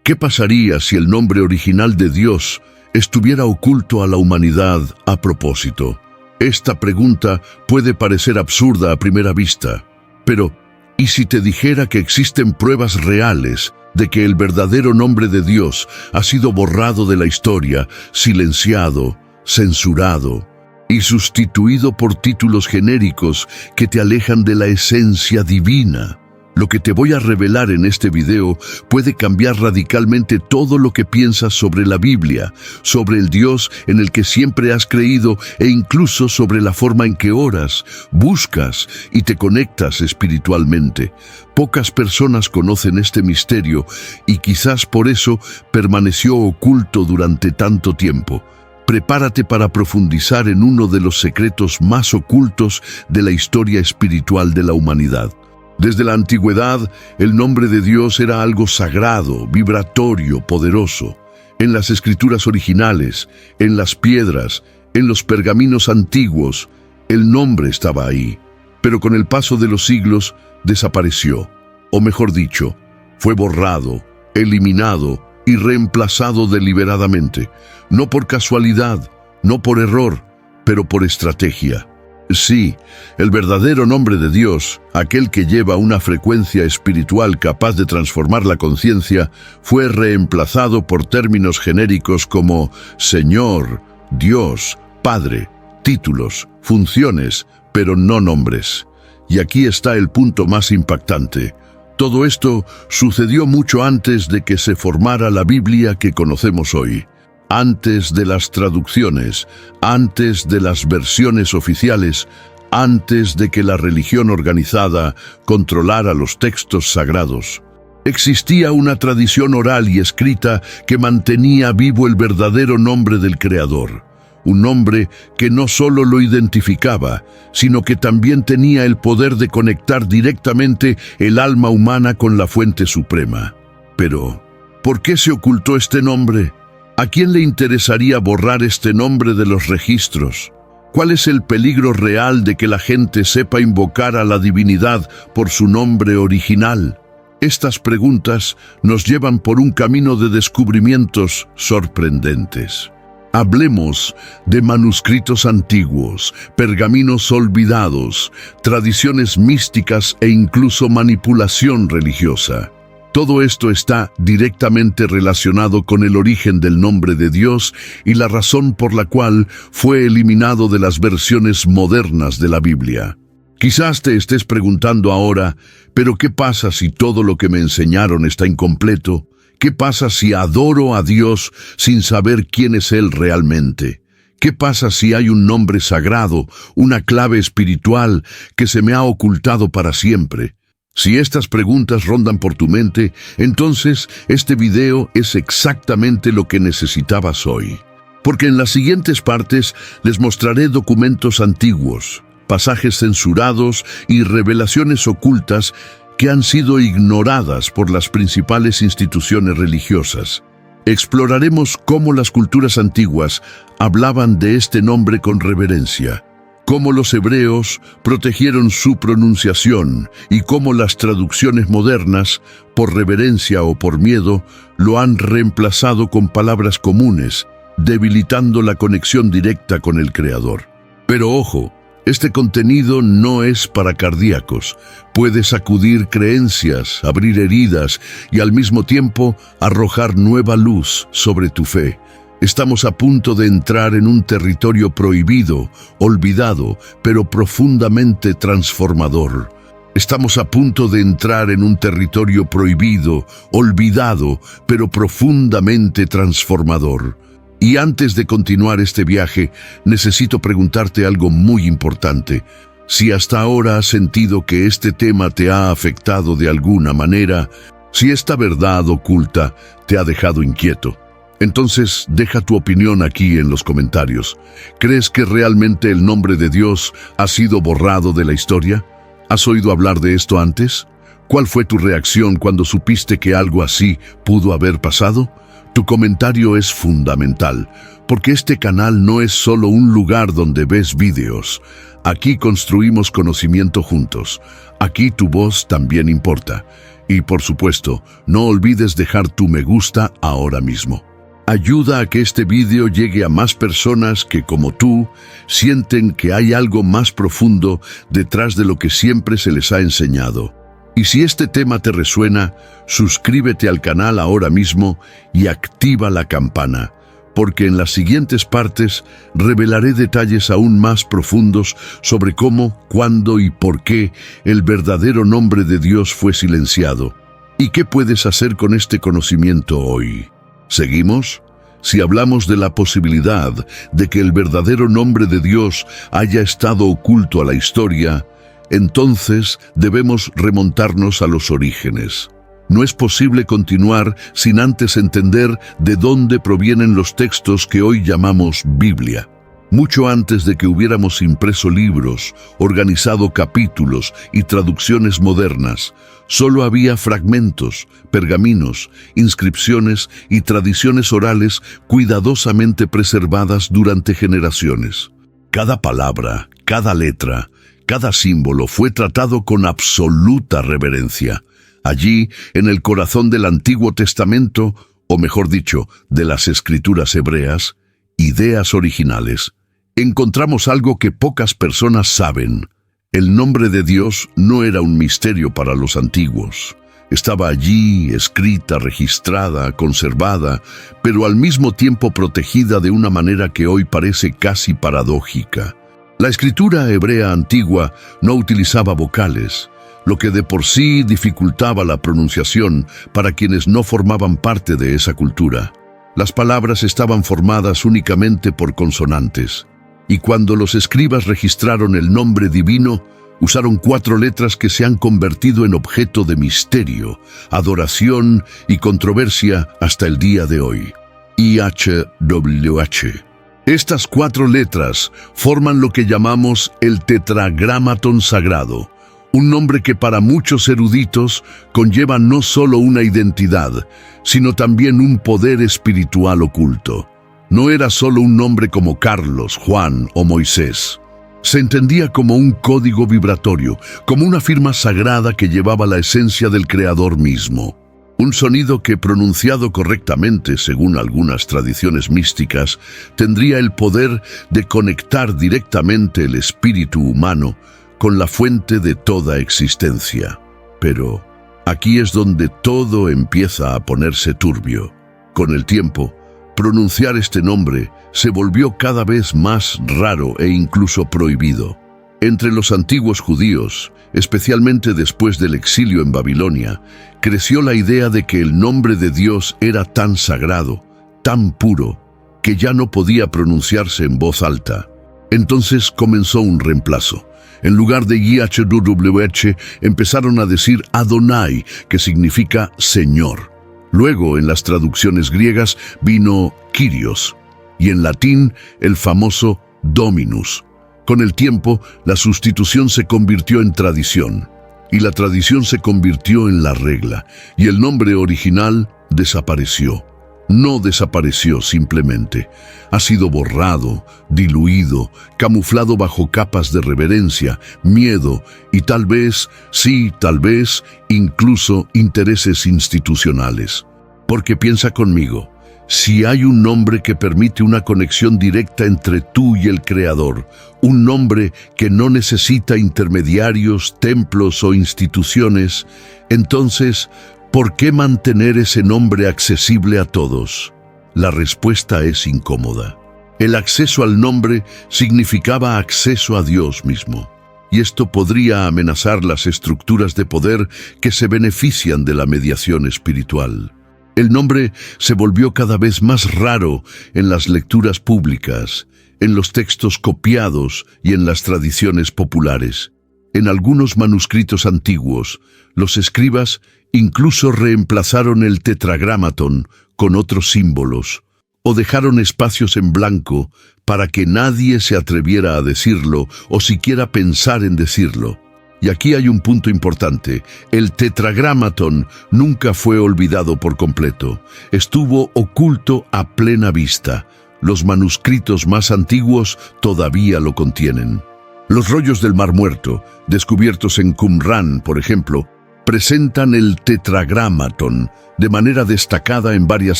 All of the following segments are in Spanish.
¿Qué pasaría si el nombre original de Dios estuviera oculto a la humanidad a propósito? Esta pregunta puede parecer absurda a primera vista, pero ¿y si te dijera que existen pruebas reales de que el verdadero nombre de Dios ha sido borrado de la historia, silenciado, censurado y sustituido por títulos genéricos que te alejan de la esencia divina? Lo que te voy a revelar en este video puede cambiar radicalmente todo lo que piensas sobre la Biblia, sobre el Dios en el que siempre has creído e incluso sobre la forma en que oras, buscas y te conectas espiritualmente. Pocas personas conocen este misterio y quizás por eso permaneció oculto durante tanto tiempo. Prepárate para profundizar en uno de los secretos más ocultos de la historia espiritual de la humanidad. Desde la antigüedad, el nombre de Dios era algo sagrado, vibratorio, poderoso. En las escrituras originales, en las piedras, en los pergaminos antiguos, el nombre estaba ahí. Pero con el paso de los siglos, desapareció. O mejor dicho, fue borrado, eliminado y reemplazado deliberadamente. No por casualidad, no por error, pero por estrategia. Sí, el verdadero nombre de Dios, aquel que lleva una frecuencia espiritual capaz de transformar la conciencia, fue reemplazado por términos genéricos como Señor, Dios, Padre, títulos, funciones, pero no nombres. Y aquí está el punto más impactante. Todo esto sucedió mucho antes de que se formara la Biblia que conocemos hoy. Antes de las traducciones, antes de las versiones oficiales, antes de que la religión organizada controlara los textos sagrados. Existía una tradición oral y escrita que mantenía vivo el verdadero nombre del Creador. Un nombre que no solo lo identificaba, sino que también tenía el poder de conectar directamente el alma humana con la fuente suprema. Pero, ¿por qué se ocultó este nombre? ¿A quién le interesaría borrar este nombre de los registros? ¿Cuál es el peligro real de que la gente sepa invocar a la divinidad por su nombre original? Estas preguntas nos llevan por un camino de descubrimientos sorprendentes. Hablemos de manuscritos antiguos, pergaminos olvidados, tradiciones místicas e incluso manipulación religiosa. Todo esto está directamente relacionado con el origen del nombre de Dios y la razón por la cual fue eliminado de las versiones modernas de la Biblia. Quizás te estés preguntando ahora, ¿pero qué pasa si todo lo que me enseñaron está incompleto? ¿Qué pasa si adoro a Dios sin saber quién es Él realmente? ¿Qué pasa si hay un nombre sagrado, una clave espiritual que se me ha ocultado para siempre? Si estas preguntas rondan por tu mente, entonces este video es exactamente lo que necesitabas hoy. Porque en las siguientes partes les mostraré documentos antiguos, pasajes censurados y revelaciones ocultas que han sido ignoradas por las principales instituciones religiosas. Exploraremos cómo las culturas antiguas hablaban de este nombre con reverencia, cómo los hebreos protegieron su pronunciación y cómo las traducciones modernas, por reverencia o por miedo, lo han reemplazado con palabras comunes, debilitando la conexión directa con el Creador. Pero ojo, este contenido no es para cardíacos. Puede sacudir creencias, abrir heridas y al mismo tiempo arrojar nueva luz sobre tu fe. Estamos a punto de entrar en un territorio prohibido, olvidado, pero profundamente transformador. Estamos a punto de entrar en un territorio prohibido, olvidado, pero profundamente transformador. Y antes de continuar este viaje, necesito preguntarte algo muy importante. Si hasta ahora has sentido que este tema te ha afectado de alguna manera, si esta verdad oculta te ha dejado inquieto, entonces deja tu opinión aquí en los comentarios. ¿Crees que realmente el nombre de Dios ha sido borrado de la historia? ¿Has oído hablar de esto antes? ¿Cuál fue tu reacción cuando supiste que algo así pudo haber pasado? Tu comentario es fundamental, porque este canal no es solo un lugar donde ves vídeos. Aquí construimos conocimiento juntos. Aquí tu voz también importa. Y por supuesto, no olvides dejar tu me gusta ahora mismo. Ayuda a que este vídeo llegue a más personas que, como tú, sienten que hay algo más profundo detrás de lo que siempre se les ha enseñado. Y si este tema te resuena, suscríbete al canal ahora mismo y activa la campana, porque en las siguientes partes revelaré detalles aún más profundos sobre cómo, cuándo y por qué el verdadero nombre de Dios fue silenciado. ¿Y qué puedes hacer con este conocimiento hoy? ¿Seguimos? Si hablamos de la posibilidad de que el verdadero nombre de Dios haya estado oculto a la historia, entonces debemos remontarnos a los orígenes. No es posible continuar sin antes entender de dónde provienen los textos que hoy llamamos Biblia. Mucho antes de que hubiéramos impreso libros, organizado capítulos y traducciones modernas, solo había fragmentos, pergaminos, inscripciones y tradiciones orales cuidadosamente preservadas durante generaciones. Cada palabra, cada letra, cada símbolo fue tratado con absoluta reverencia. Allí, en el corazón del Antiguo Testamento, o mejor dicho, de las Escrituras hebreas, ideas originales, encontramos algo que pocas personas saben. El nombre de Dios no era un misterio para los antiguos. Estaba allí, escrita, registrada, conservada, pero al mismo tiempo protegida de una manera que hoy parece casi paradójica. La escritura hebrea antigua no utilizaba vocales, lo que de por sí dificultaba la pronunciación para quienes no formaban parte de esa cultura. Las palabras estaban formadas únicamente por consonantes, y cuando los escribas registraron el nombre divino, usaron 4 letras que se han convertido en objeto de misterio, adoración y controversia hasta el día de hoy. IHWH. Estas 4 letras forman lo que llamamos el Tetragrámaton Sagrado, un nombre que para muchos eruditos conlleva no solo una identidad, sino también un poder espiritual oculto. No era solo un nombre como Carlos, Juan o Moisés. Se entendía como un código vibratorio, como una firma sagrada que llevaba la esencia del Creador mismo. Un sonido que, pronunciado correctamente según algunas tradiciones místicas, tendría el poder de conectar directamente el espíritu humano con la fuente de toda existencia. Pero aquí es donde todo empieza a ponerse turbio. Con el tiempo, pronunciar este nombre se volvió cada vez más raro e incluso prohibido. Entre los antiguos judíos, especialmente después del exilio en Babilonia, creció la idea de que el nombre de Dios era tan sagrado, tan puro, que ya no podía pronunciarse en voz alta. Entonces comenzó un reemplazo. En lugar de YHWH, empezaron a decir Adonai, que significa Señor. Luego, en las traducciones griegas, vino Kyrios, y en latín, el famoso Dominus. Con el tiempo, la sustitución se convirtió en tradición, y la tradición se convirtió en la regla, y el nombre original desapareció. No desapareció simplemente. Ha sido borrado, diluido, camuflado bajo capas de reverencia, miedo y tal vez, sí, tal vez, incluso intereses institucionales. Porque piensa conmigo, si hay un nombre que permite una conexión directa entre tú y el Creador, un nombre que no necesita intermediarios, templos o instituciones, entonces, ¿por qué mantener ese nombre accesible a todos? La respuesta es incómoda. El acceso al nombre significaba acceso a Dios mismo, y esto podría amenazar las estructuras de poder que se benefician de la mediación espiritual. El nombre se volvió cada vez más raro en las lecturas públicas, en los textos copiados y en las tradiciones populares. En algunos manuscritos antiguos, los escribas incluso reemplazaron el tetragramaton con otros símbolos, o dejaron espacios en blanco para que nadie se atreviera a decirlo o siquiera pensar en decirlo. Y aquí hay un punto importante. El tetragramaton nunca fue olvidado por completo. Estuvo oculto a plena vista. Los manuscritos más antiguos todavía lo contienen. Los rollos del Mar Muerto, descubiertos en Qumrán, por ejemplo, presentan el tetragramatón de manera destacada en varias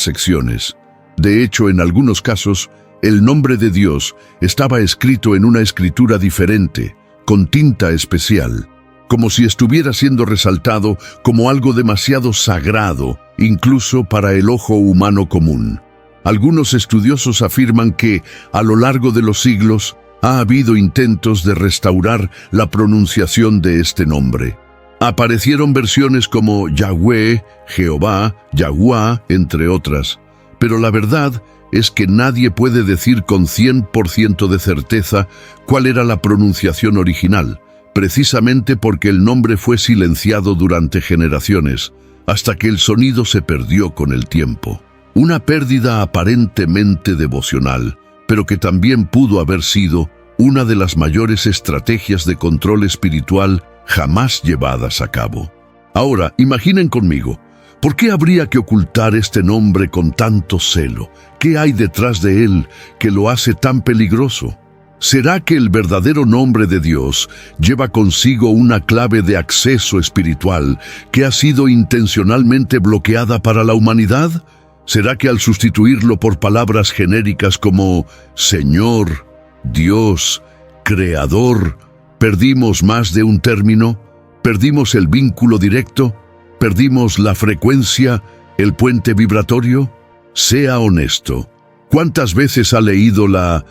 secciones. De hecho, en algunos casos, el nombre de Dios estaba escrito en una escritura diferente, con tinta especial, como si estuviera siendo resaltado como algo demasiado sagrado, incluso para el ojo humano común. Algunos estudiosos afirman que, a lo largo de los siglos, ha habido intentos de restaurar la pronunciación de este nombre. Aparecieron versiones como Yahweh, Jehová, Yahuá, entre otras. Pero la verdad es que nadie puede decir con 100% de certeza cuál era la pronunciación original, precisamente porque el nombre fue silenciado durante generaciones, hasta que el sonido se perdió con el tiempo. Una pérdida aparentemente devocional, pero que también pudo haber sido una de las mayores estrategias de control espiritual jamás llevadas a cabo. Ahora, imaginen conmigo, ¿por qué habría que ocultar este nombre con tanto celo? ¿Qué hay detrás de él que lo hace tan peligroso? ¿Será que el verdadero nombre de Dios lleva consigo una clave de acceso espiritual que ha sido intencionalmente bloqueada para la humanidad? ¿Será que al sustituirlo por palabras genéricas como Señor, Dios, Creador, perdimos más de un término? ¿Perdimos el vínculo directo? ¿Perdimos la frecuencia, el puente vibratorio? Sea honesto. ¿Cuántas veces ha leído la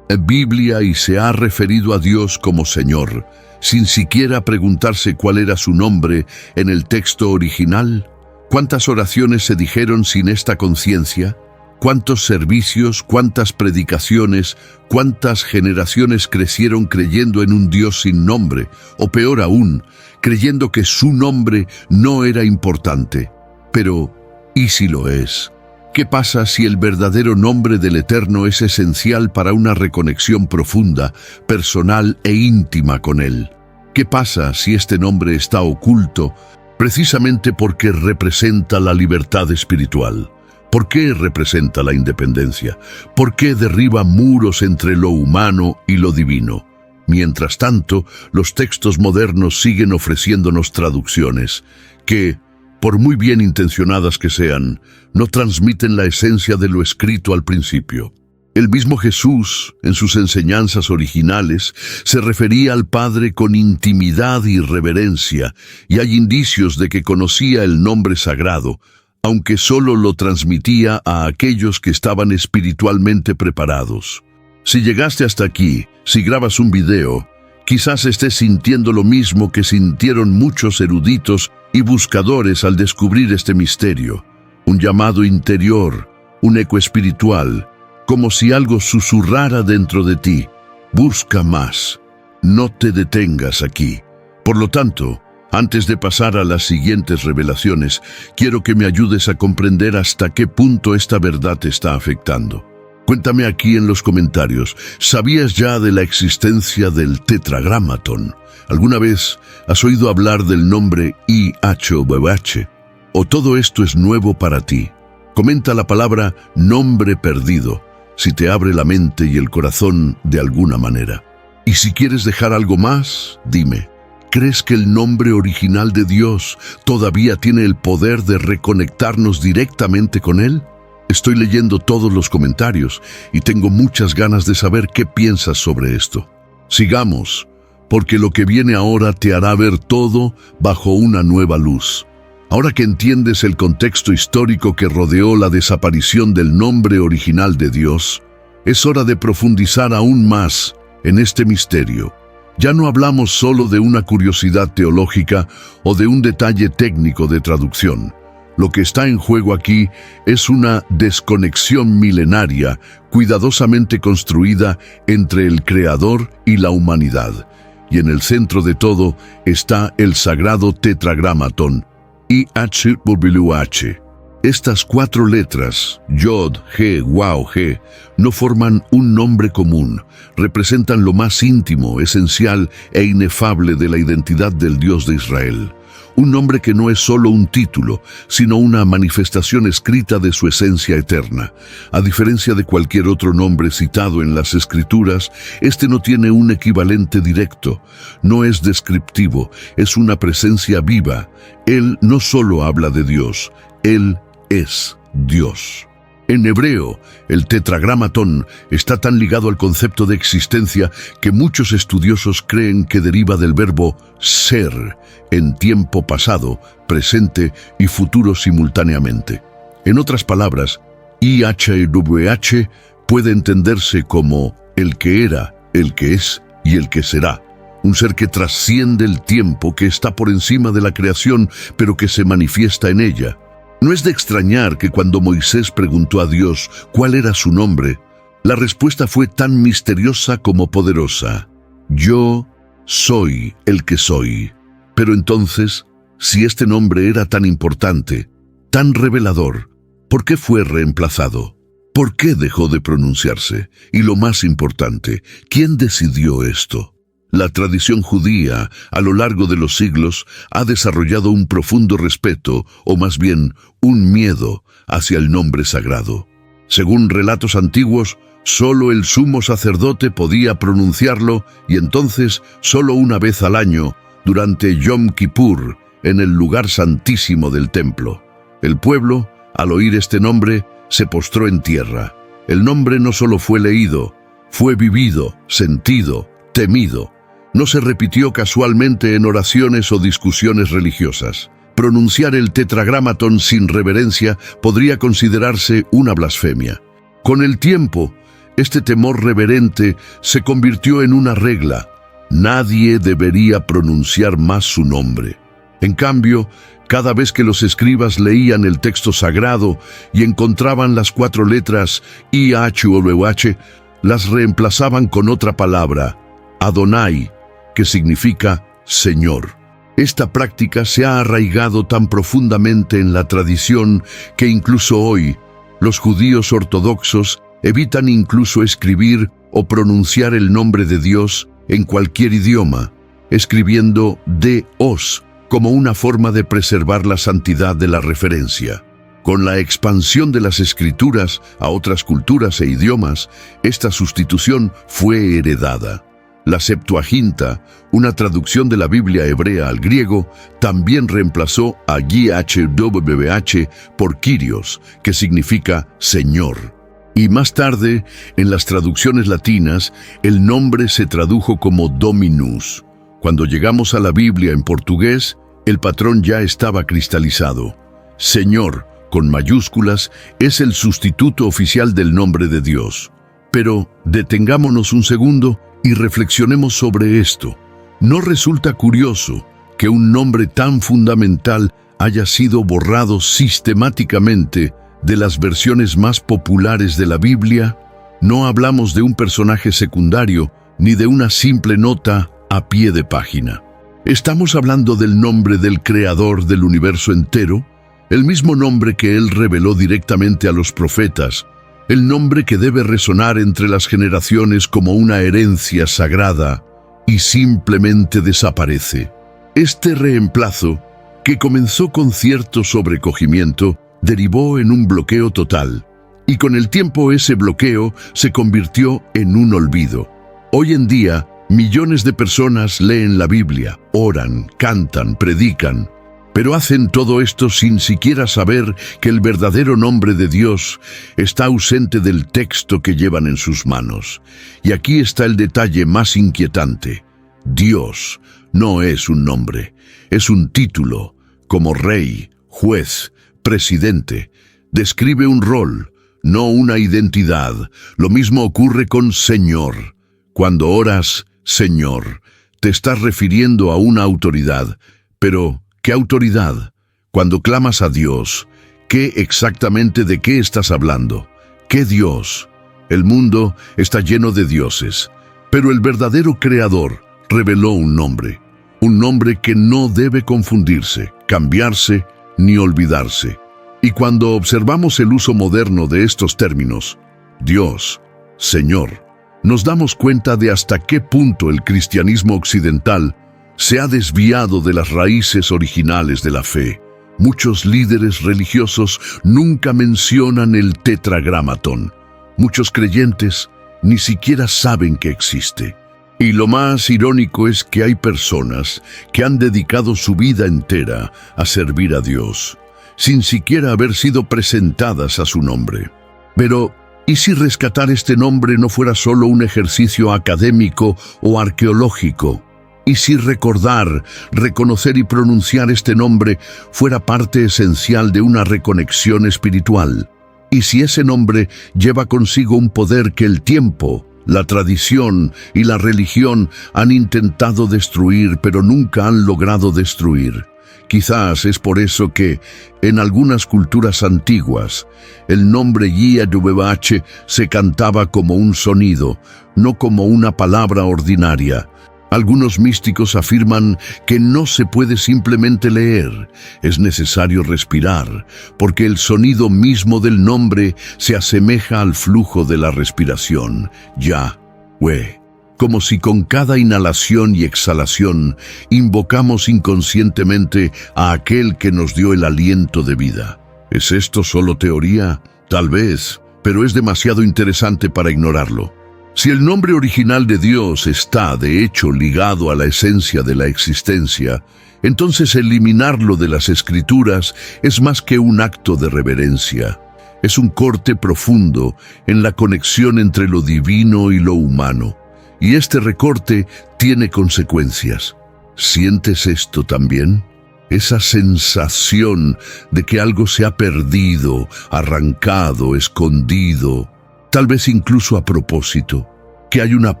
Biblia y se ha referido a Dios como Señor, sin siquiera preguntarse cuál era su nombre en el texto original? ¿Cuántas oraciones se dijeron sin esta conciencia? ¿Cuántos servicios, cuántas predicaciones, cuántas generaciones crecieron creyendo en un Dios sin nombre, o peor aún, creyendo que su nombre no era importante? Pero, ¿y si lo es? ¿Qué pasa si el verdadero nombre del Eterno es esencial para una reconexión profunda, personal e íntima con Él? ¿Qué pasa si este nombre está oculto precisamente porque representa la libertad espiritual? ¿Por qué representa la independencia? ¿Por qué derriba muros entre lo humano y lo divino? Mientras tanto, los textos modernos siguen ofreciéndonos traducciones que, por muy bien intencionadas que sean, no transmiten la esencia de lo escrito al principio. El mismo Jesús, en sus enseñanzas originales, se refería al Padre con intimidad y reverencia, y hay indicios de que conocía el nombre sagrado, aunque solo lo transmitía a aquellos que estaban espiritualmente preparados. Si llegaste hasta aquí, si grabas un video, quizás estés sintiendo lo mismo que sintieron muchos eruditos y buscadores al descubrir este misterio, un llamado interior, un eco espiritual, como si algo susurrara dentro de ti. Busca más, no te detengas aquí. Por lo tanto, antes de pasar a las siguientes revelaciones, quiero que me ayudes a comprender hasta qué punto esta verdad te está afectando. Cuéntame aquí en los comentarios, ¿sabías ya de la existencia del tetragramatón? ¿Alguna vez has oído hablar del nombre IHVH? ¿O todo esto es nuevo para ti? Comenta la palabra nombre perdido, si te abre la mente y el corazón de alguna manera. Y si quieres dejar algo más, dime. ¿Crees que el nombre original de Dios todavía tiene el poder de reconectarnos directamente con Él? Estoy leyendo todos los comentarios y tengo muchas ganas de saber qué piensas sobre esto. Sigamos, porque lo que viene ahora te hará ver todo bajo una nueva luz. Ahora que entiendes el contexto histórico que rodeó la desaparición del nombre original de Dios, es hora de profundizar aún más en este misterio. Ya no hablamos solo de una curiosidad teológica o de un detalle técnico de traducción. Lo que está en juego aquí es una desconexión milenaria, cuidadosamente construida entre el Creador y la humanidad. Y en el centro de todo está el sagrado tetragramatón, IHWH. Estas 4 letras, Yod, He, Waw, He, no forman un nombre común, representan lo más íntimo, esencial e inefable de la identidad del Dios de Israel. Un nombre que no es solo un título, sino una manifestación escrita de su esencia eterna. A diferencia de cualquier otro nombre citado en las Escrituras, este no tiene un equivalente directo. No es descriptivo, es una presencia viva. Él no solo habla de Dios, Él es Dios. En hebreo, el tetragramatón está tan ligado al concepto de existencia que muchos estudiosos creen que deriva del verbo ser, en tiempo pasado, presente y futuro simultáneamente. En otras palabras, IHWH puede entenderse como el que era, el que es y el que será. Un ser que trasciende el tiempo, que está por encima de la creación, pero que se manifiesta en ella. No es de extrañar que cuando Moisés preguntó a Dios cuál era su nombre, la respuesta fue tan misteriosa como poderosa. Yo soy el que soy. Pero entonces, si este nombre era tan importante, tan revelador, ¿por qué fue reemplazado? ¿Por qué dejó de pronunciarse? Y lo más importante, ¿quién decidió esto? La tradición judía, a lo largo de los siglos, ha desarrollado un profundo respeto, o más bien, un miedo hacia el nombre sagrado. Según relatos antiguos, solo el sumo sacerdote podía pronunciarlo, y entonces solo una vez al año, durante Yom Kippur, en el lugar santísimo del templo. El pueblo, al oír este nombre, se postró en tierra. El nombre no solo fue leído, fue vivido, sentido, temido. No se repitió casualmente en oraciones o discusiones religiosas. Pronunciar el tetragramatón sin reverencia podría considerarse una blasfemia. Con el tiempo, este temor reverente se convirtió en una regla. Nadie debería pronunciar más su nombre. En cambio, cada vez que los escribas leían el texto sagrado y encontraban las 4 letras IHWH, las reemplazaban con otra palabra, Adonai, que significa Señor. Esta práctica se ha arraigado tan profundamente en la tradición que incluso hoy los judíos ortodoxos evitan incluso escribir o pronunciar el nombre de Dios en cualquier idioma, escribiendo Dios como una forma de preservar la santidad de la referencia. Con la expansión de las Escrituras a otras culturas e idiomas, esta sustitución fue heredada. La Septuaginta, una traducción de la Biblia hebrea al griego, también reemplazó a YHWH por Kyrios, que significa Señor. Y más tarde, en las traducciones latinas, el nombre se tradujo como Dominus. Cuando llegamos a la Biblia en portugués, el patrón ya estaba cristalizado. Señor, con mayúsculas, es el sustituto oficial del nombre de Dios. Pero detengámonos un segundo y reflexionemos sobre esto. ¿No resulta curioso que un nombre tan fundamental haya sido borrado sistemáticamente de las versiones más populares de la Biblia? No hablamos de un personaje secundario ni de una simple nota a pie de página. Estamos hablando del nombre del Creador del universo entero, el mismo nombre que Él reveló directamente a los profetas, el nombre que debe resonar entre las generaciones como una herencia sagrada, y simplemente desaparece. Este reemplazo, que comenzó con cierto sobrecogimiento, derivó en un bloqueo total, y con el tiempo ese bloqueo se convirtió en un olvido. Hoy en día, millones de personas leen la Biblia, oran, cantan, predican, pero hacen todo esto sin siquiera saber que el verdadero nombre de Dios está ausente del texto que llevan en sus manos. Y aquí está el detalle más inquietante. Dios no es un nombre, es un título, como rey, juez, presidente. Describe un rol, no una identidad. Lo mismo ocurre con Señor. Cuando oras, Señor, te estás refiriendo a una autoridad, pero ¿qué autoridad? Cuando clamas a Dios, ¿qué exactamente de qué estás hablando? ¿Qué Dios? El mundo está lleno de dioses, pero el verdadero Creador reveló un nombre que no debe confundirse, cambiarse ni olvidarse. Y cuando observamos el uso moderno de estos términos, Dios, Señor, nos damos cuenta de hasta qué punto el cristianismo occidental Se ha desviado de las raíces originales de la fe. Muchos líderes religiosos nunca mencionan el Tetragrámaton. Muchos creyentes ni siquiera saben que existe. Y lo más irónico es que hay personas que han dedicado su vida entera a servir a Dios, sin siquiera haber sido presentadas a su nombre. Pero, ¿y si rescatar este nombre no fuera solo un ejercicio académico o arqueológico? ¿Y si recordar, reconocer y pronunciar este nombre fuera parte esencial de una reconexión espiritual? ¿Y si ese nombre lleva consigo un poder que el tiempo, la tradición y la religión han intentado destruir, pero nunca han logrado destruir? Quizás es por eso que, en algunas culturas antiguas, el nombre YHWH se cantaba como un sonido, no como una palabra ordinaria. Algunos místicos afirman que no se puede simplemente leer, es necesario respirar, porque el sonido mismo del nombre se asemeja al flujo de la respiración, Yahweh. Como si con cada inhalación y exhalación invocamos inconscientemente a aquel que nos dio el aliento de vida. ¿Es esto solo teoría? Tal vez, pero es demasiado interesante para ignorarlo. Si el nombre original de Dios está, de hecho, ligado a la esencia de la existencia, entonces eliminarlo de las Escrituras es más que un acto de reverencia. Es un corte profundo en la conexión entre lo divino y lo humano. Y este recorte tiene consecuencias. ¿Sientes esto también? Esa sensación de que algo se ha perdido, arrancado, escondido, tal vez incluso a propósito, que hay una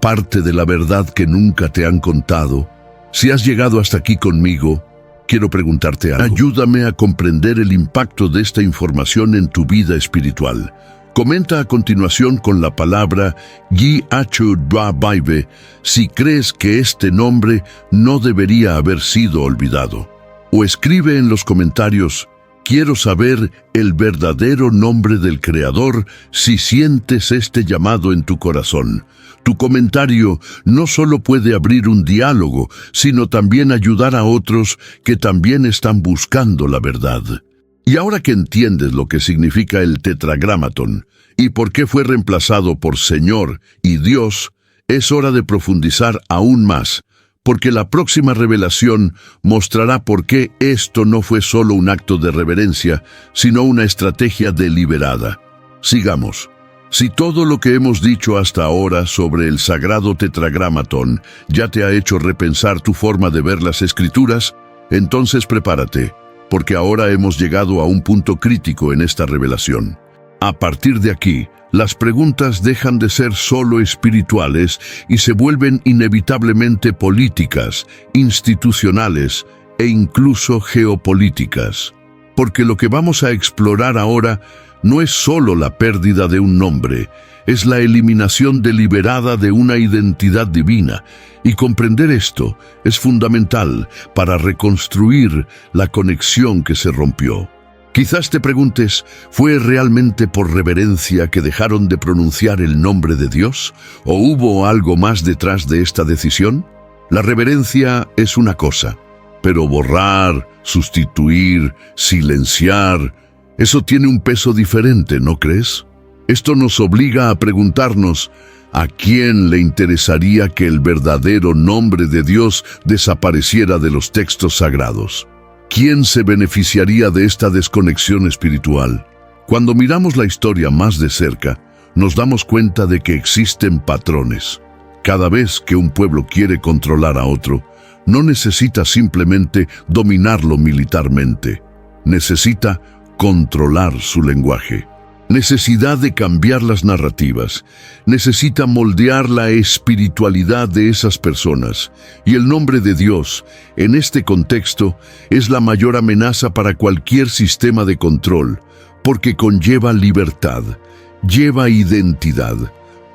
parte de la verdad que nunca te han contado. Si has llegado hasta aquí conmigo, quiero preguntarte algo. Ayúdame a comprender el impacto de esta información en tu vida espiritual. Comenta a continuación con la palabra YHWH si crees que este nombre no debería haber sido olvidado. O escribe en los comentarios: quiero saber el verdadero nombre del Creador si sientes este llamado en tu corazón. Tu comentario no solo puede abrir un diálogo, sino también ayudar a otros que también están buscando la verdad. Y ahora que entiendes lo que significa el Tetragrámaton y por qué fue reemplazado por Señor y Dios, es hora de profundizar aún más, porque la próxima revelación mostrará por qué esto no fue solo un acto de reverencia, sino una estrategia deliberada. Sigamos. Si todo lo que hemos dicho hasta ahora sobre el sagrado Tetragrámaton ya te ha hecho repensar tu forma de ver las Escrituras, entonces prepárate, porque ahora hemos llegado a un punto crítico en esta revelación. A partir de aquí, las preguntas dejan de ser solo espirituales y se vuelven inevitablemente políticas, institucionales e incluso geopolíticas. Porque lo que vamos a explorar ahora no es solo la pérdida de un nombre, es la eliminación deliberada de una identidad divina, y comprender esto es fundamental para reconstruir la conexión que se rompió. Quizás te preguntes, ¿fue realmente por reverencia que dejaron de pronunciar el nombre de Dios? ¿O hubo algo más detrás de esta decisión? La reverencia es una cosa, pero borrar, sustituir, silenciar, eso tiene un peso diferente, ¿no crees? Esto nos obliga a preguntarnos, ¿a quién le interesaría que el verdadero nombre de Dios desapareciera de los textos sagrados? ¿Quién se beneficiaría de esta desconexión espiritual? Cuando miramos la historia más de cerca, nos damos cuenta de que existen patrones. Cada vez que un pueblo quiere controlar a otro, no necesita simplemente dominarlo militarmente. Necesita controlar su lenguaje. Necesidad de cambiar las narrativas. Necesita moldear la espiritualidad de esas personas. Y el nombre de Dios, en este contexto, es la mayor amenaza para cualquier sistema de control, porque conlleva libertad, lleva identidad.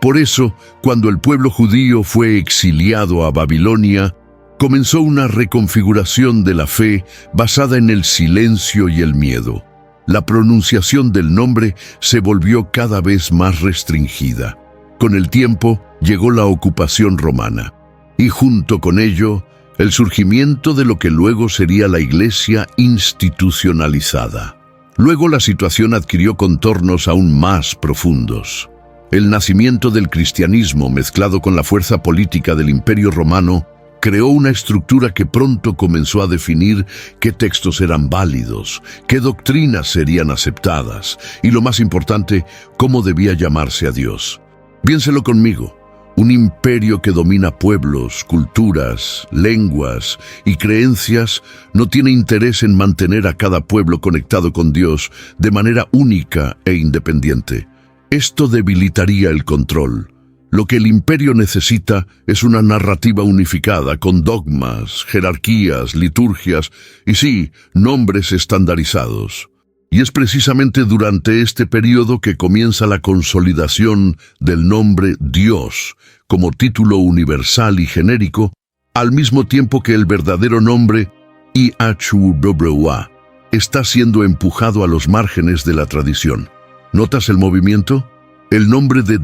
Por eso, cuando el pueblo judío fue exiliado a Babilonia, comenzó una reconfiguración de la fe basada en el silencio y el miedo. La pronunciación del nombre se volvió cada vez más restringida. Con el tiempo llegó la ocupación romana, y junto con ello, el surgimiento de lo que luego sería la Iglesia institucionalizada. Luego la situación adquirió contornos aún más profundos. El nacimiento del cristianismo, mezclado con la fuerza política del Imperio Romano, creó una estructura que pronto comenzó a definir qué textos eran válidos, qué doctrinas serían aceptadas y, lo más importante, cómo debía llamarse a Dios. Piénselo conmigo. Un imperio que domina pueblos, culturas, lenguas y creencias no tiene interés en mantener a cada pueblo conectado con Dios de manera única e independiente. Esto debilitaría el control. Lo que el imperio necesita es una narrativa unificada con dogmas, jerarquías, liturgias y sí, nombres estandarizados. Y es precisamente durante este periodo que comienza la consolidación del nombre Dios como título universal y genérico, al mismo tiempo que el verdadero nombre Yahweh está siendo empujado a los márgenes de la tradición. ¿Notas el movimiento? El nombre de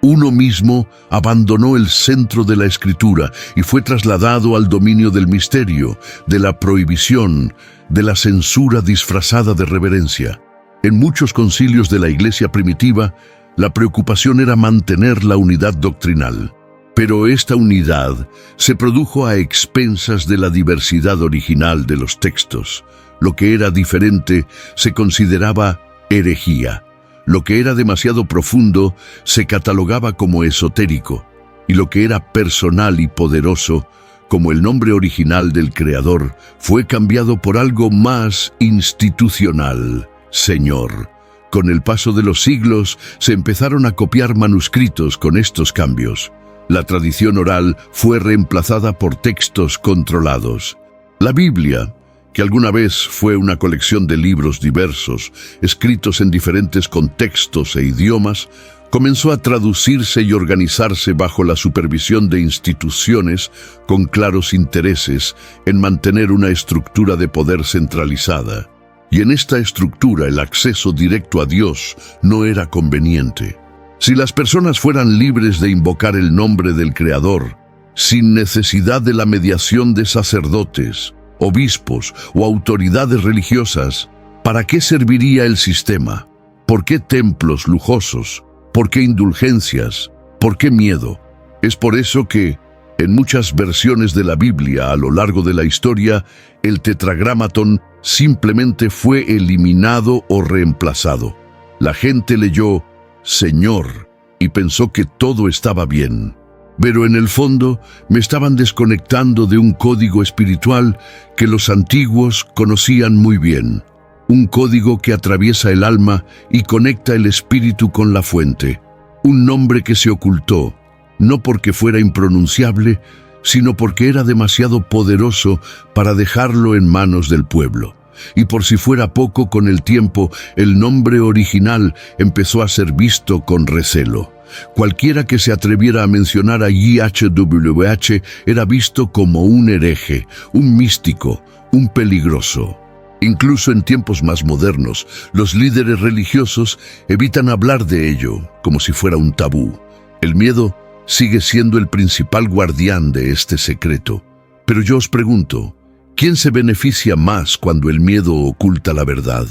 uno mismo abandonó el centro de la escritura y fue trasladado al dominio del misterio, de la prohibición, de la censura disfrazada de reverencia. En muchos concilios de la Iglesia primitiva, la preocupación era mantener la unidad doctrinal. Pero esta unidad se produjo a expensas de la diversidad original de los textos. Lo que era diferente se consideraba herejía. Lo que era demasiado profundo se catalogaba como esotérico, y lo que era personal y poderoso, como el nombre original del Creador, fue cambiado por algo más institucional, Señor. Con el paso de los siglos se empezaron a copiar manuscritos con estos cambios. La tradición oral fue reemplazada por textos controlados. La Biblia, que alguna vez fue una colección de libros diversos, escritos en diferentes contextos e idiomas, comenzó a traducirse y organizarse bajo la supervisión de instituciones con claros intereses en mantener una estructura de poder centralizada. Y en esta estructura el acceso directo a Dios no era conveniente. Si las personas fueran libres de invocar el nombre del Creador, sin necesidad de la mediación de sacerdotes, obispos o autoridades religiosas, ¿para qué serviría el sistema? ¿Por qué templos lujosos? ¿Por qué indulgencias? ¿Por qué miedo? Es por eso que, en muchas versiones de la Biblia a lo largo de la historia, el tetragramatón simplemente fue eliminado o reemplazado. La gente leyó Señor y pensó que todo estaba bien. Pero en el fondo me estaban desconectando de un código espiritual que los antiguos conocían muy bien. Un código que atraviesa el alma y conecta el espíritu con la fuente. Un nombre que se ocultó, no porque fuera impronunciable, sino porque era demasiado poderoso para dejarlo en manos del pueblo. Y por si fuera poco, con el tiempo, el nombre original empezó a ser visto con recelo. Cualquiera que se atreviera a mencionar a YHWH era visto como un hereje, un místico, un peligroso. Incluso en tiempos más modernos, los líderes religiosos evitan hablar de ello, como si fuera un tabú. El miedo sigue siendo el principal guardián de este secreto. Pero yo os pregunto, ¿quién se beneficia más cuando el miedo oculta la verdad?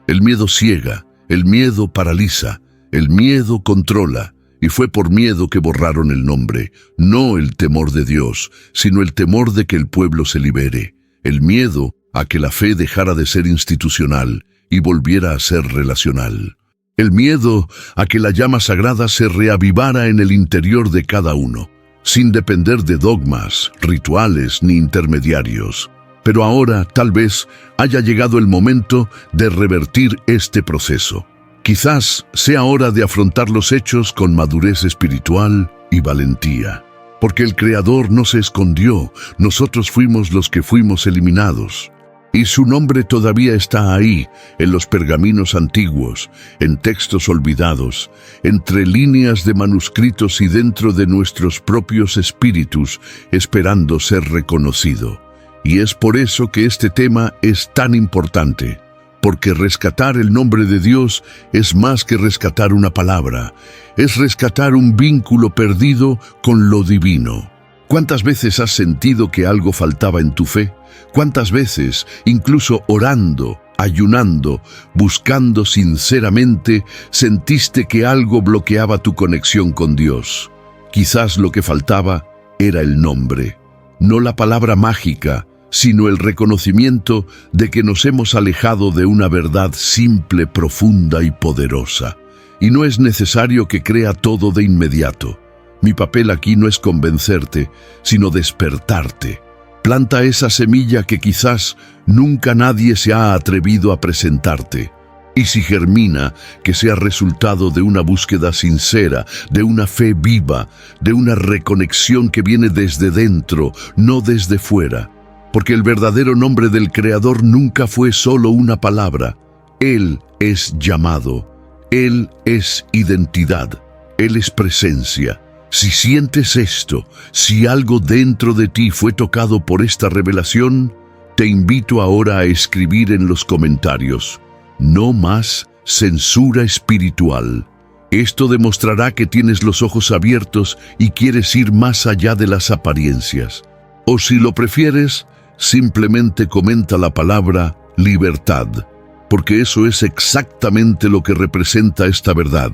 El miedo ciega, el miedo paraliza, el miedo controla. Y fue por miedo que borraron el nombre, no el temor de Dios, sino el temor de que el pueblo se libere, el miedo a que la fe dejara de ser institucional y volviera a ser relacional, el miedo a que la llama sagrada se reavivara en el interior de cada uno, sin depender de dogmas, rituales ni intermediarios. Pero ahora, tal vez, haya llegado el momento de revertir este proceso. Quizás sea hora de afrontar los hechos con madurez espiritual y valentía. Porque el Creador no se escondió, nosotros fuimos los que fuimos eliminados. Y su nombre todavía está ahí, en los pergaminos antiguos, en textos olvidados, entre líneas de manuscritos y dentro de nuestros propios espíritus, esperando ser reconocido. Y es por eso que este tema es tan importante. Porque rescatar el nombre de Dios es más que rescatar una palabra, es rescatar un vínculo perdido con lo divino. ¿Cuántas veces has sentido que algo faltaba en tu fe? ¿Cuántas veces, incluso orando, ayunando, buscando sinceramente, sentiste que algo bloqueaba tu conexión con Dios? Quizás lo que faltaba era el nombre, no la palabra mágica, sino el reconocimiento de que nos hemos alejado de una verdad simple, profunda y poderosa. Y no es necesario que crea todo de inmediato. Mi papel aquí no es convencerte, sino despertarte. Planta esa semilla que quizás nunca nadie se ha atrevido a presentarte. Y si germina, que sea resultado de una búsqueda sincera, de una fe viva, de una reconexión que viene desde dentro, no desde fuera. Porque el verdadero nombre del Creador nunca fue solo una palabra. Él es llamado. Él es identidad. Él es presencia. Si sientes esto, si algo dentro de ti fue tocado por esta revelación, te invito ahora a escribir en los comentarios: no más censura espiritual. Esto demostrará que tienes los ojos abiertos y quieres ir más allá de las apariencias. O si lo prefieres, simplemente comenta la palabra libertad, porque eso es exactamente lo que representa esta verdad: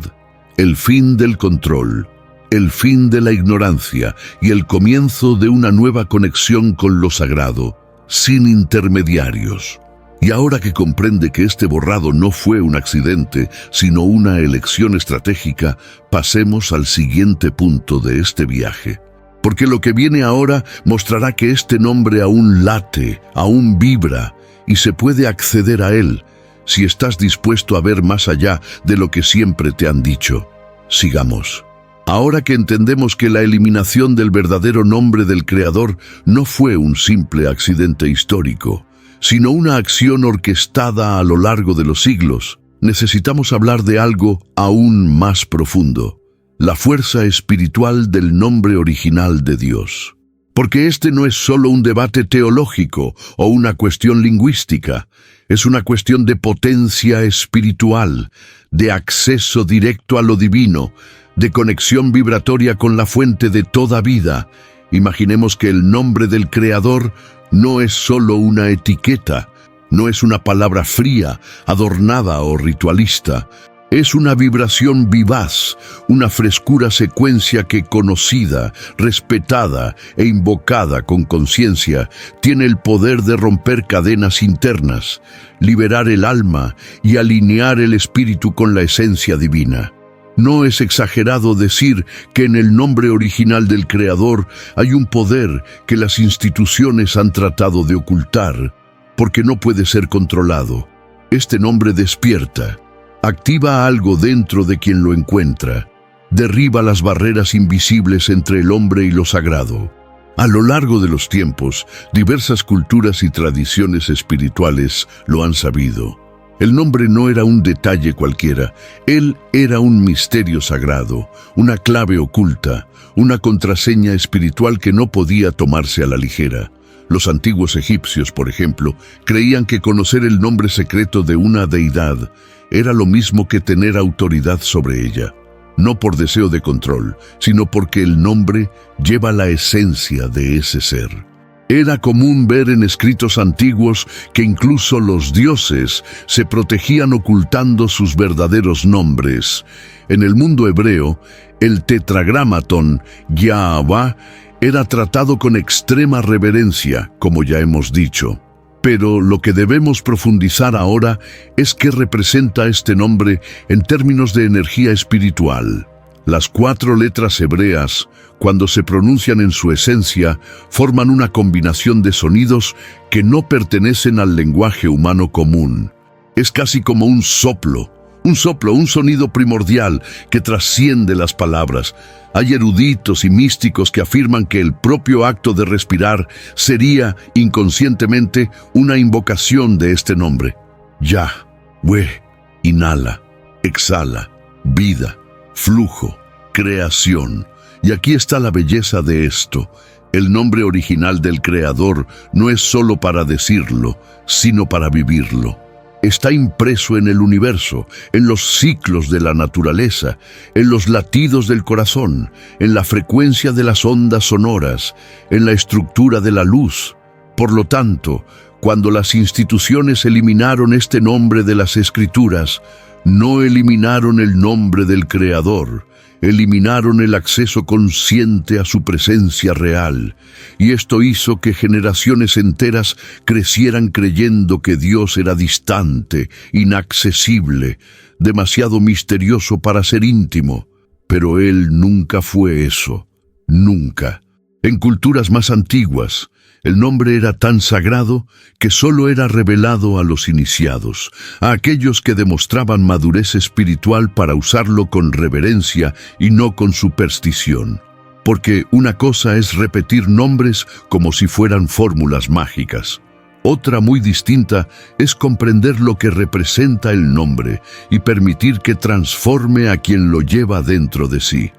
el fin del control, el fin de la ignorancia y el comienzo de una nueva conexión con lo sagrado, sin intermediarios. Y ahora que comprende que este borrado no fue un accidente, sino una elección estratégica, pasemos al siguiente punto de este viaje. Porque lo que viene ahora mostrará que este nombre aún late, aún vibra, y se puede acceder a él, si estás dispuesto a ver más allá de lo que siempre te han dicho. Sigamos. Ahora que entendemos que la eliminación del verdadero nombre del Creador no fue un simple accidente histórico, sino una acción orquestada a lo largo de los siglos, necesitamos hablar de algo aún más profundo: la fuerza espiritual del nombre original de Dios. Porque este no es solo un debate teológico o una cuestión lingüística, es una cuestión de potencia espiritual, de acceso directo a lo divino, de conexión vibratoria con la fuente de toda vida. Imaginemos que el nombre del Creador no es solo una etiqueta, no es una palabra fría, adornada o ritualista. Es una vibración vivaz, una frescura secuencia que, conocida, respetada e invocada con conciencia, tiene el poder de romper cadenas internas, liberar el alma y alinear el espíritu con la esencia divina. No es exagerado decir que en el nombre original del Creador hay un poder que las instituciones han tratado de ocultar, porque no puede ser controlado. Este nombre despierta, activa algo dentro de quien lo encuentra, derriba las barreras invisibles entre el hombre y lo sagrado. A lo largo de los tiempos, diversas culturas y tradiciones espirituales lo han sabido. El nombre no era un detalle cualquiera, él era un misterio sagrado, una clave oculta, una contraseña espiritual que no podía tomarse a la ligera. Los antiguos egipcios, por ejemplo, creían que conocer el nombre secreto de una deidad era lo mismo que tener autoridad sobre ella, no por deseo de control, sino porque el nombre lleva la esencia de ese ser. Era común ver en escritos antiguos que incluso los dioses se protegían ocultando sus verdaderos nombres. En el mundo hebreo, el tetragramatón, Yahavá, era tratado con extrema reverencia, como ya hemos dicho. Pero lo que debemos profundizar ahora es qué representa este nombre en términos de energía espiritual. Las 4 letras hebreas, cuando se pronuncian en su esencia, forman una combinación de sonidos que no pertenecen al lenguaje humano común. Es casi como un soplo, un sonido primordial que trasciende las palabras. Hay eruditos y místicos que afirman que el propio acto de respirar sería, inconscientemente, una invocación de este nombre. Yahweh, inhala, exhala, vida, flujo, creación. Y aquí está la belleza de esto. El nombre original del Creador no es solo para decirlo, sino para vivirlo. está impreso en el universo, en los ciclos de la naturaleza, en los latidos del corazón, en la frecuencia de las ondas sonoras, en la estructura de la luz. Por lo tanto, cuando las instituciones eliminaron este nombre de las Escrituras, no eliminaron el nombre del Creador, eliminaron el acceso consciente a su presencia real, y esto hizo que generaciones enteras crecieran creyendo que Dios era distante, inaccesible, demasiado misterioso para ser íntimo. Pero Él nunca fue eso, nunca. En culturas más antiguas, el nombre era tan sagrado que solo era revelado a los iniciados, a aquellos que demostraban madurez espiritual para usarlo con reverencia y no con superstición. Porque una cosa es repetir nombres como si fueran fórmulas mágicas. Otra muy distinta es comprender lo que representa el nombre y permitir que transforme a quien lo lleva dentro de sí.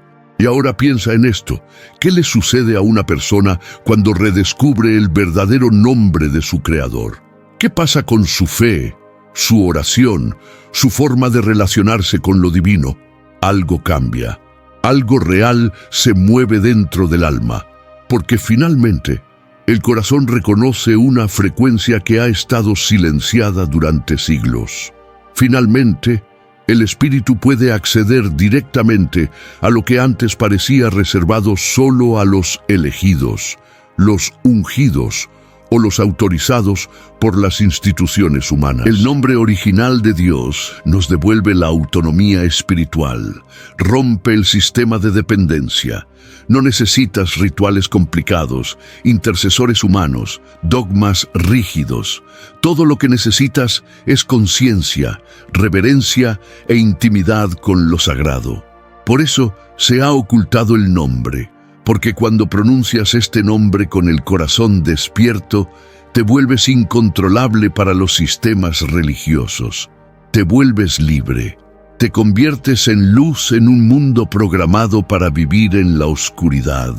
Y ahora piensa en esto. ¿Qué le sucede a una persona cuando redescubre el verdadero nombre de su Creador? ¿Qué pasa con su fe, su oración, su forma de relacionarse con lo divino? Algo cambia. Algo real se mueve dentro del alma, porque finalmente el corazón reconoce una frecuencia que ha estado silenciada durante siglos. Finalmente, el espíritu puede acceder directamente a lo que antes parecía reservado solo a los elegidos, los ungidos o los autorizados por las instituciones humanas. El nombre original de Dios nos devuelve la autonomía espiritual, rompe el sistema de dependencia. No necesitas rituales complicados, intercesores humanos, dogmas rígidos. Todo lo que necesitas es conciencia, reverencia e intimidad con lo sagrado. Por eso se ha ocultado el nombre, porque cuando pronuncias este nombre con el corazón despierto, te vuelves incontrolable para los sistemas religiosos. Te vuelves libre. Te conviertes en luz en un mundo programado para vivir en la oscuridad.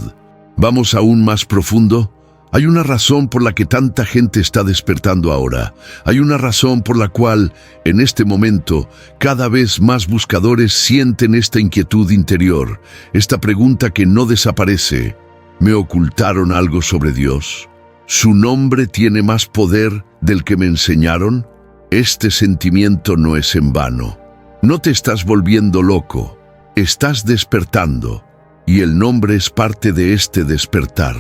¿Vamos aún más profundo? Hay una razón por la que tanta gente está despertando ahora. Hay una razón por la cual, en este momento, cada vez más buscadores sienten esta inquietud interior, esta pregunta que no desaparece. ¿Me ocultaron algo sobre Dios? ¿Su nombre tiene más poder del que me enseñaron? Este sentimiento no es en vano. No te estás volviendo loco, estás despertando, y el nombre es parte de este despertar.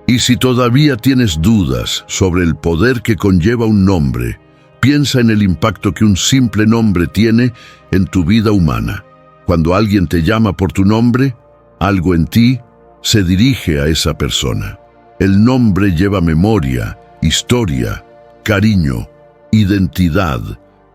Y si todavía tienes dudas sobre el poder que conlleva un nombre, piensa en el impacto que un simple nombre tiene en tu vida humana. Cuando alguien te llama por tu nombre, algo en ti se dirige a esa persona. El nombre lleva memoria, historia, cariño, identidad.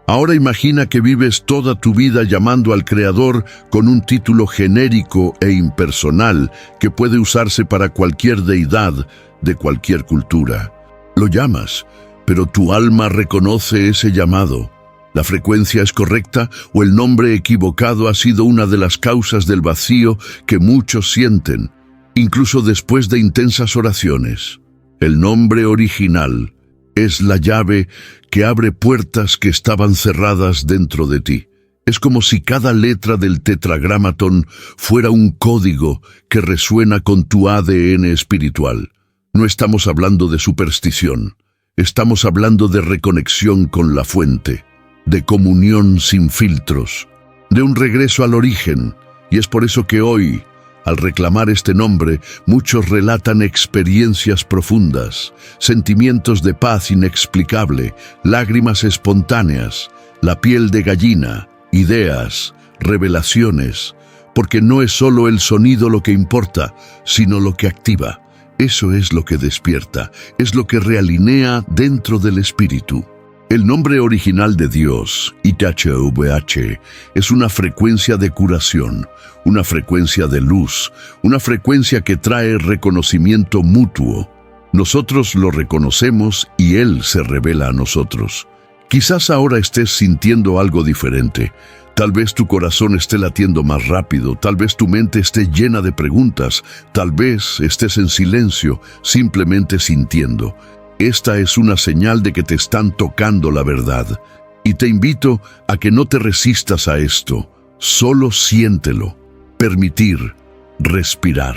Ahora imagina que vives toda tu vida llamando al Creador con un título genérico e impersonal que puede usarse para cualquier deidad de cualquier cultura. Lo llamas, pero tu alma reconoce ese llamado. ¿La frecuencia es correcta o el nombre equivocado ha sido una de las causas del vacío que muchos sienten, incluso después de intensas oraciones? El nombre original es la llave que abre puertas que estaban cerradas dentro de ti. Es como si cada letra del tetragramatón fuera un código que resuena con tu ADN espiritual. No estamos hablando de superstición, estamos hablando de reconexión con la fuente, de comunión sin filtros, de un regreso al origen, y es por eso que hoy, al reclamar este nombre, muchos relatan experiencias profundas, sentimientos de paz inexplicable, lágrimas espontáneas, la piel de gallina, ideas, revelaciones, porque no es solo el sonido lo que importa, sino lo que activa. Eso es lo que despierta, es lo que realinea dentro del espíritu. El nombre original de Dios, YHWH, es una frecuencia de curación, una frecuencia de luz, una frecuencia que trae reconocimiento mutuo. Nosotros lo reconocemos y Él se revela a nosotros. Quizás ahora estés sintiendo algo diferente. Tal vez tu corazón esté latiendo más rápido, tal vez tu mente esté llena de preguntas, tal vez estés en silencio, simplemente sintiendo. Esta es una señal de que te están tocando la verdad. Y te invito a que no te resistas a esto, solo siéntelo, permitir, respirar.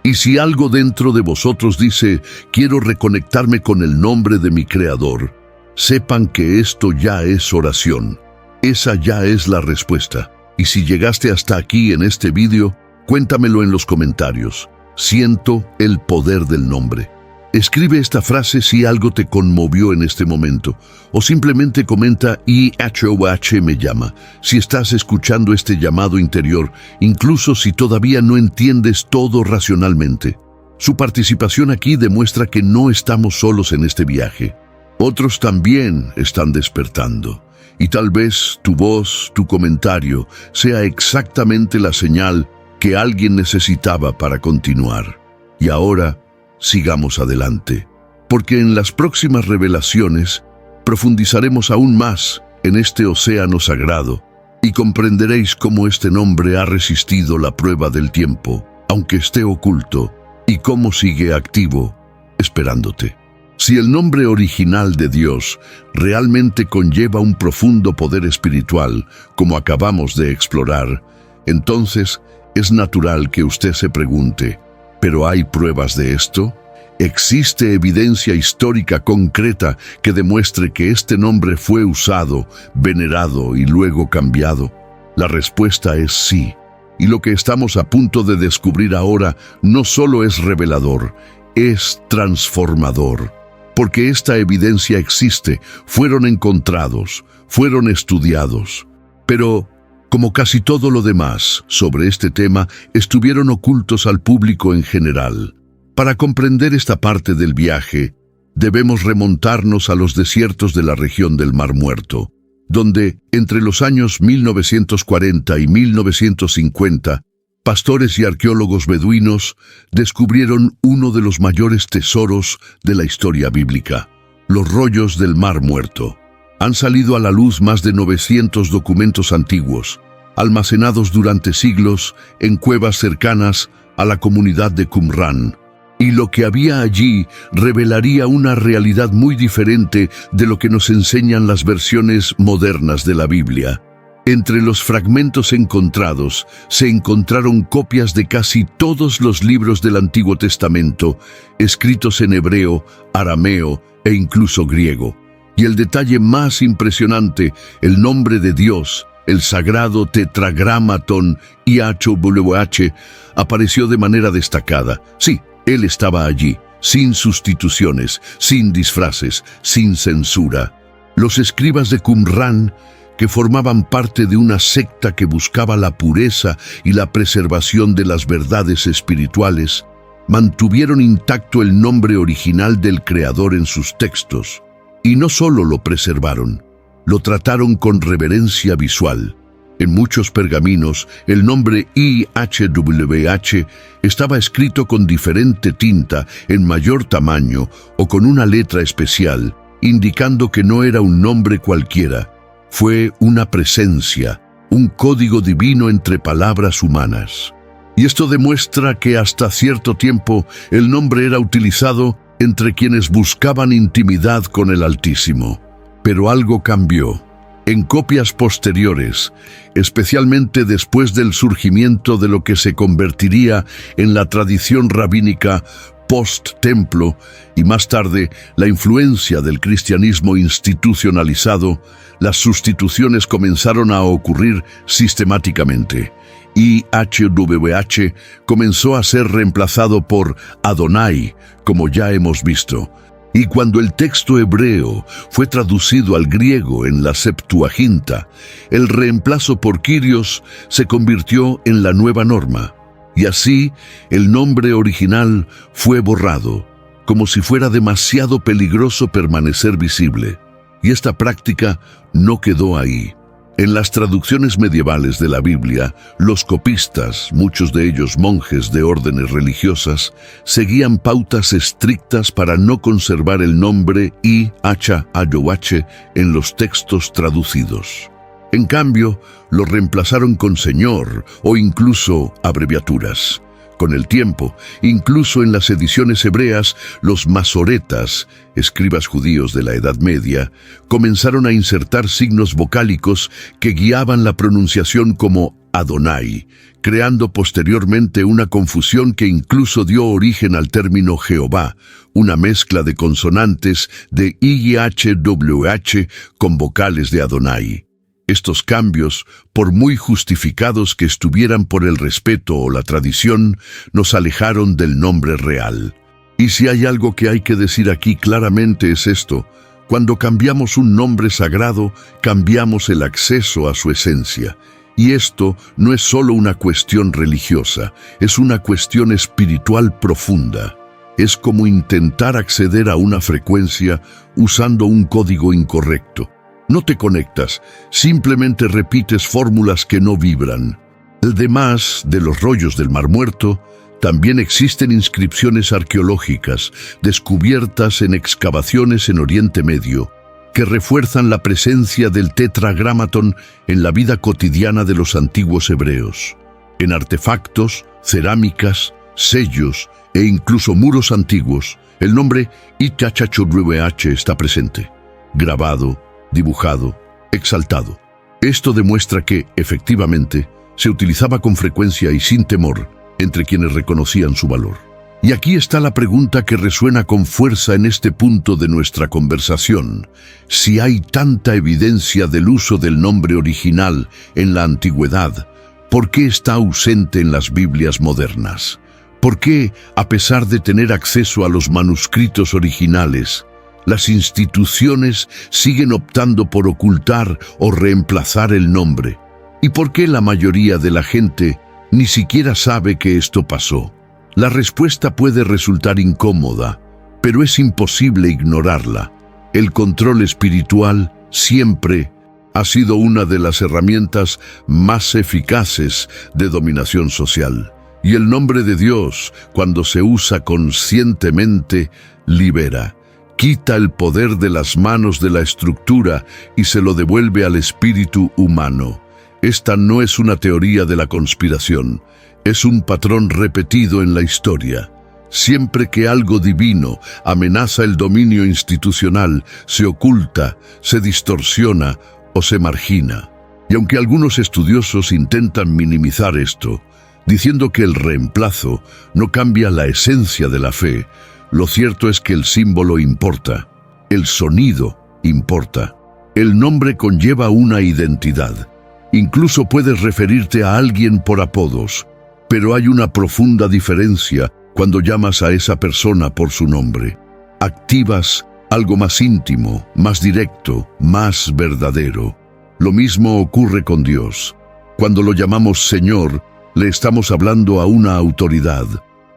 Y si algo dentro de vosotros dice, quiero reconectarme con el nombre de mi Creador, sepan que esto ya es oración. Esa ya es la respuesta. Y si llegaste hasta aquí en este vídeo, cuéntamelo en los comentarios. Siento el poder del nombre. Escribe esta frase si algo te conmovió en este momento, o simplemente comenta IHOH me llama, si estás escuchando este llamado interior, incluso si todavía no entiendes todo racionalmente. Su participación aquí demuestra que no estamos solos en este viaje. Otros también están despertando. Y tal vez tu voz, tu comentario, sea exactamente la señal que alguien necesitaba para continuar. Y ahora, sigamos adelante, porque en las próximas revelaciones profundizaremos aún más en este océano sagrado y comprenderéis cómo este nombre ha resistido la prueba del tiempo, aunque esté oculto, y cómo sigue activo, esperándote. Si el nombre original de Dios realmente conlleva un profundo poder espiritual, como acabamos de explorar, entonces es natural que usted se pregunte, ¿pero hay pruebas de esto? ¿Existe evidencia histórica concreta que demuestre que este nombre fue usado, venerado y luego cambiado? La respuesta es sí. Y lo que estamos a punto de descubrir ahora no solo es revelador, es transformador. Porque esta evidencia existe, fueron encontrados, fueron estudiados. Pero, como casi todo lo demás sobre este tema, estuvieron ocultos al público en general. Para comprender esta parte del viaje, debemos remontarnos a los desiertos de la región del Mar Muerto, donde, entre los años 1940 y 1950, pastores y arqueólogos beduinos descubrieron uno de los mayores tesoros de la historia bíblica, los rollos del Mar Muerto. Han salido a la luz más de 900 documentos antiguos, almacenados durante siglos en cuevas cercanas a la comunidad de Qumrán. Y lo que había allí revelaría una realidad muy diferente de lo que nos enseñan las versiones modernas de la Biblia. Entre los fragmentos encontrados se encontraron copias de casi todos los libros del Antiguo Testamento, escritos en hebreo, arameo e incluso griego. Y el detalle más impresionante, el nombre de Dios, el sagrado tetragramaton IHWH, apareció de manera destacada. Sí, Él estaba allí, sin sustituciones, sin disfraces, sin censura. Los escribas de Qumrán, que formaban parte de una secta que buscaba la pureza y la preservación de las verdades espirituales, mantuvieron intacto el nombre original del Creador en sus textos. Y no solo lo preservaron, lo trataron con reverencia visual. En muchos pergaminos, el nombre IHWH estaba escrito con diferente tinta, en mayor tamaño o con una letra especial, indicando que no era un nombre cualquiera. Fue una presencia, un código divino entre palabras humanas. Y esto demuestra que hasta cierto tiempo el nombre era utilizado entre quienes buscaban intimidad con el Altísimo. Pero algo cambió. En copias posteriores, especialmente después del surgimiento de lo que se convertiría en la tradición rabínica post-templo y más tarde la influencia del cristianismo institucionalizado, las sustituciones comenzaron a ocurrir sistemáticamente. IHWH comenzó a ser reemplazado por Adonai, como ya hemos visto. Y cuando el texto hebreo fue traducido al griego en la Septuaginta, el reemplazo por Kyrios se convirtió en la nueva norma. Y así, el nombre original fue borrado, como si fuera demasiado peligroso permanecer visible. Y esta práctica no quedó ahí. En las traducciones medievales de la Biblia, los copistas, muchos de ellos monjes de órdenes religiosas, seguían pautas estrictas para no conservar el nombre IHWH en los textos traducidos. En cambio, lo reemplazaron con Señor o incluso abreviaturas, Con el tiempo, incluso en las ediciones hebreas, los masoretas, escribas judíos de la Edad Media, comenzaron a insertar signos vocálicos que guiaban la pronunciación como Adonai, creando posteriormente una confusión que incluso dio origen al término Jehová, una mezcla de consonantes de IHWH con vocales de Adonai. Estos cambios, por muy justificados que estuvieran por el respeto o la tradición, nos alejaron del nombre real. Y si hay algo que hay que decir aquí claramente es esto: cuando cambiamos un nombre sagrado, cambiamos el acceso a su esencia. Y esto no es solo una cuestión religiosa, es una cuestión espiritual profunda. Es como intentar acceder a una frecuencia usando un código incorrecto. No te conectas, simplemente repites fórmulas que no vibran. Además de los rollos del Mar Muerto, también existen inscripciones arqueológicas descubiertas en excavaciones en Oriente Medio que refuerzan la presencia del tetragramatón en la vida cotidiana de los antiguos hebreos. En artefactos, cerámicas, sellos e incluso muros antiguos, el nombre IHWH está presente, grabado, dibujado, exaltado. Esto demuestra que, efectivamente, se utilizaba con frecuencia y sin temor entre quienes reconocían su valor. Y aquí está la pregunta que resuena con fuerza en este punto de nuestra conversación. Si hay tanta evidencia del uso del nombre original en la antigüedad, ¿por qué está ausente en las Biblias modernas? ¿Por qué, a pesar de tener acceso a los manuscritos originales, las instituciones siguen optando por ocultar o reemplazar el nombre? ¿Y por qué la mayoría de la gente ni siquiera sabe que esto pasó? La respuesta puede resultar incómoda, pero es imposible ignorarla. El control espiritual siempre ha sido una de las herramientas más eficaces de dominación social. Y el nombre de Dios, cuando se usa conscientemente, libera. Quita el poder de las manos de la estructura y se lo devuelve al espíritu humano. Esta no es una teoría de la conspiración, es un patrón repetido en la historia. Siempre que algo divino amenaza el dominio institucional, se oculta, se distorsiona o se margina. Y aunque algunos estudiosos intentan minimizar esto, diciendo que el reemplazo no cambia la esencia de la fe, lo cierto es que el símbolo importa, el sonido importa. El nombre conlleva una identidad. Incluso puedes referirte a alguien por apodos, pero hay una profunda diferencia cuando llamas a esa persona por su nombre. Activas algo más íntimo, más directo, más verdadero. Lo mismo ocurre con Dios. Cuando lo llamamos Señor, le estamos hablando a una autoridad.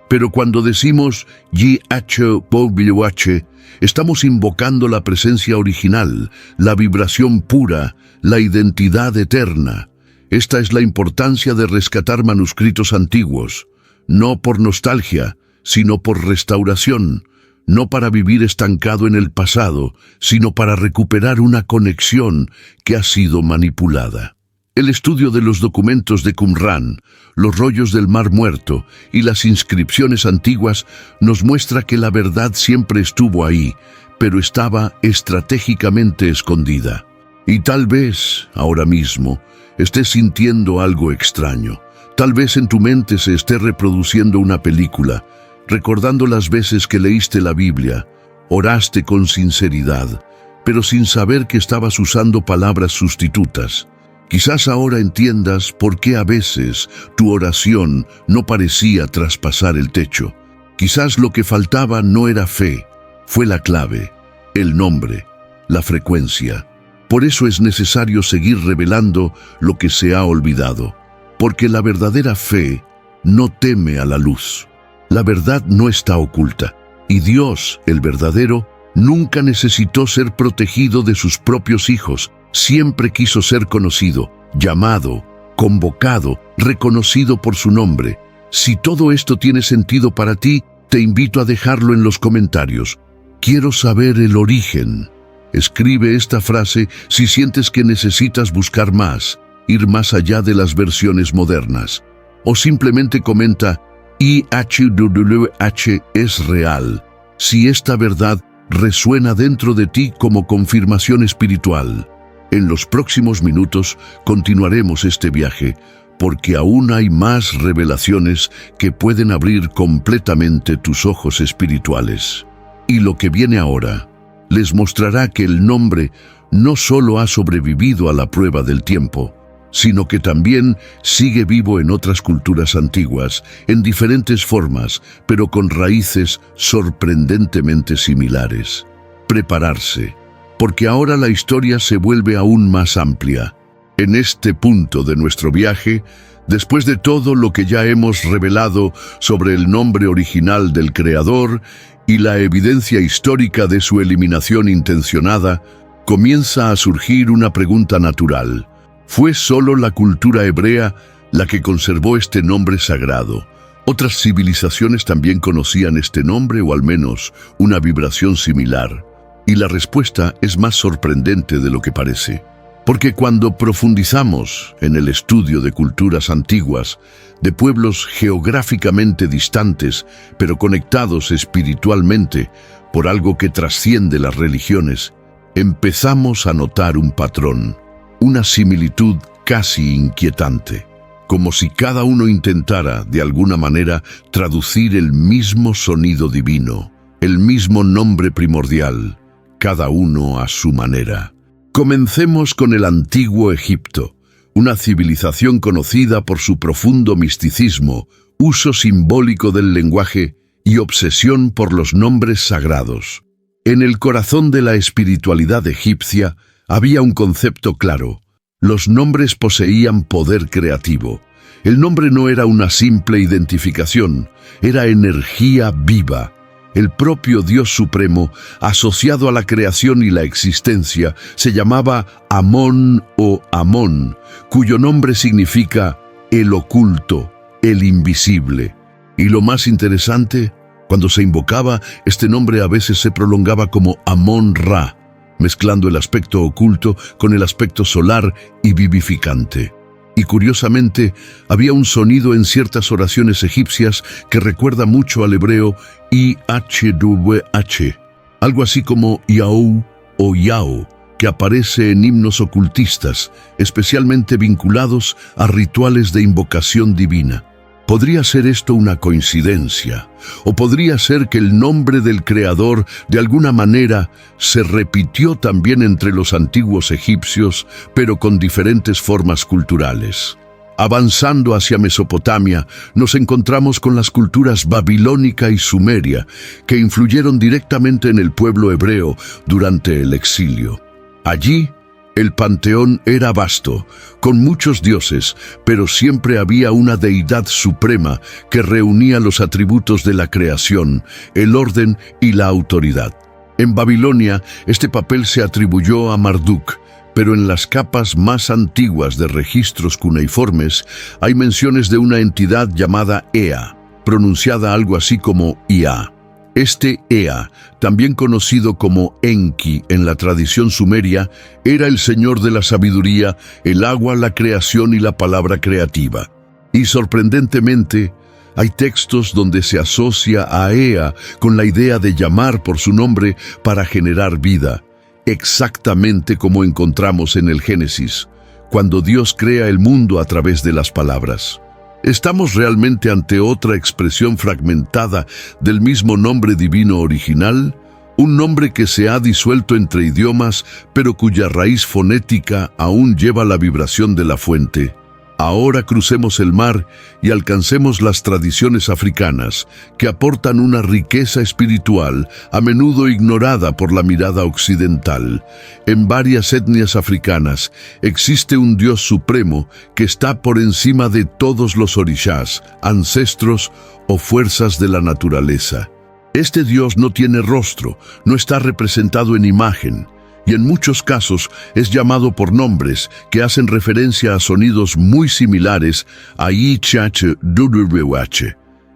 Pero cuando decimos YHWH, estamos invocando la presencia original, la vibración pura, la identidad eterna. Esta es la importancia de rescatar manuscritos antiguos, no por nostalgia, sino por restauración, no para vivir estancado en el pasado, sino para recuperar una conexión que ha sido manipulada. El estudio de los documentos de Qumrán, los rollos del Mar Muerto y las inscripciones antiguas nos muestra que la verdad siempre estuvo ahí, pero estaba estratégicamente escondida. Y tal vez, ahora mismo, estés sintiendo algo extraño. Tal vez en tu mente se esté reproduciendo una película, recordando las veces que leíste la Biblia, oraste con sinceridad, pero sin saber que estabas usando palabras sustitutas. Quizás ahora entiendas por qué a veces tu oración no parecía traspasar el techo. Quizás lo que faltaba no era fe, fue la clave, el nombre, la frecuencia. Por eso es necesario seguir revelando lo que se ha olvidado, porque la verdadera fe no teme a la luz. La verdad no está oculta, y Dios, el verdadero, nunca necesitó ser protegido de sus propios hijos. Siempre quiso ser conocido, llamado, convocado, reconocido por su nombre. Si todo esto tiene sentido para ti, te invito a dejarlo en los comentarios. Quiero saber el origen. Escribe esta frase si sientes que necesitas buscar más, ir más allá de las versiones modernas. O simplemente comenta, IHWH es real, si esta verdad resuena dentro de ti como confirmación espiritual. En los próximos minutos continuaremos este viaje, porque aún hay más revelaciones que pueden abrir completamente tus ojos espirituales. Y lo que viene ahora les mostrará que el nombre no solo ha sobrevivido a la prueba del tiempo, sino que también sigue vivo en otras culturas antiguas, en diferentes formas, pero con raíces sorprendentemente similares. Prepararse, porque ahora la historia se vuelve aún más amplia. En este punto de nuestro viaje, después de todo lo que ya hemos revelado sobre el nombre original del Creador y la evidencia histórica de su eliminación intencionada, comienza a surgir una pregunta natural. ¿Fue solo la cultura hebrea la que conservó este nombre sagrado? ¿Otras civilizaciones también conocían este nombre o al menos una vibración similar? Y la respuesta es más sorprendente de lo que parece. Porque cuando profundizamos en el estudio de culturas antiguas, de pueblos geográficamente distantes, pero conectados espiritualmente por algo que trasciende las religiones, empezamos a notar un patrón, una similitud casi inquietante, como si cada uno intentara, de alguna manera, traducir el mismo sonido divino, el mismo nombre primordial, cada uno a su manera. Comencemos con el antiguo Egipto, una civilización conocida por su profundo misticismo, uso simbólico del lenguaje y obsesión por los nombres sagrados. En el corazón de la espiritualidad egipcia había un concepto claro: los nombres poseían poder creativo. El nombre no era una simple identificación, era energía viva. El propio Dios Supremo, asociado a la creación y la existencia, se llamaba Amón o Amón, cuyo nombre significa el oculto, el invisible. Y lo más interesante, cuando se invocaba, este nombre a veces se prolongaba como Amón-Ra, mezclando el aspecto oculto con el aspecto solar y vivificante. Y curiosamente, había un sonido en ciertas oraciones egipcias que recuerda mucho al hebreo IHWH, algo así como Yahou o Yao, que aparece en himnos ocultistas, especialmente vinculados a rituales de invocación divina. ¿Podría ser esto una coincidencia? ¿O podría ser que el nombre del Creador, de alguna manera, se repitió también entre los antiguos egipcios, pero con diferentes formas culturales? Avanzando hacia Mesopotamia, nos encontramos con las culturas babilónica y sumeria, que influyeron directamente en el pueblo hebreo durante el exilio. Allí, el panteón era vasto, con muchos dioses, pero siempre había una deidad suprema que reunía los atributos de la creación, el orden y la autoridad. En Babilonia, este papel se atribuyó a Marduk, pero en las capas más antiguas de registros cuneiformes hay menciones de una entidad llamada Ea, pronunciada algo así como Ia. Este Ea, también conocido como Enki en la tradición sumeria, era el señor de la sabiduría, el agua, la creación y la palabra creativa. Y sorprendentemente, hay textos donde se asocia a Ea con la idea de llamar por su nombre para generar vida, exactamente como encontramos en el Génesis, cuando Dios crea el mundo a través de las palabras. ¿Estamos realmente ante otra expresión fragmentada del mismo nombre divino original? Un nombre que se ha disuelto entre idiomas, pero cuya raíz fonética aún lleva la vibración de la fuente. Ahora crucemos el mar y alcancemos las tradiciones africanas, que aportan una riqueza espiritual a menudo ignorada por la mirada occidental. En varias etnias africanas existe un Dios supremo que está por encima de todos los orishás, ancestros o fuerzas de la naturaleza. Este Dios no tiene rostro, no está representado en imagen, y en muchos casos es llamado por nombres que hacen referencia a sonidos muy similares a IHWH.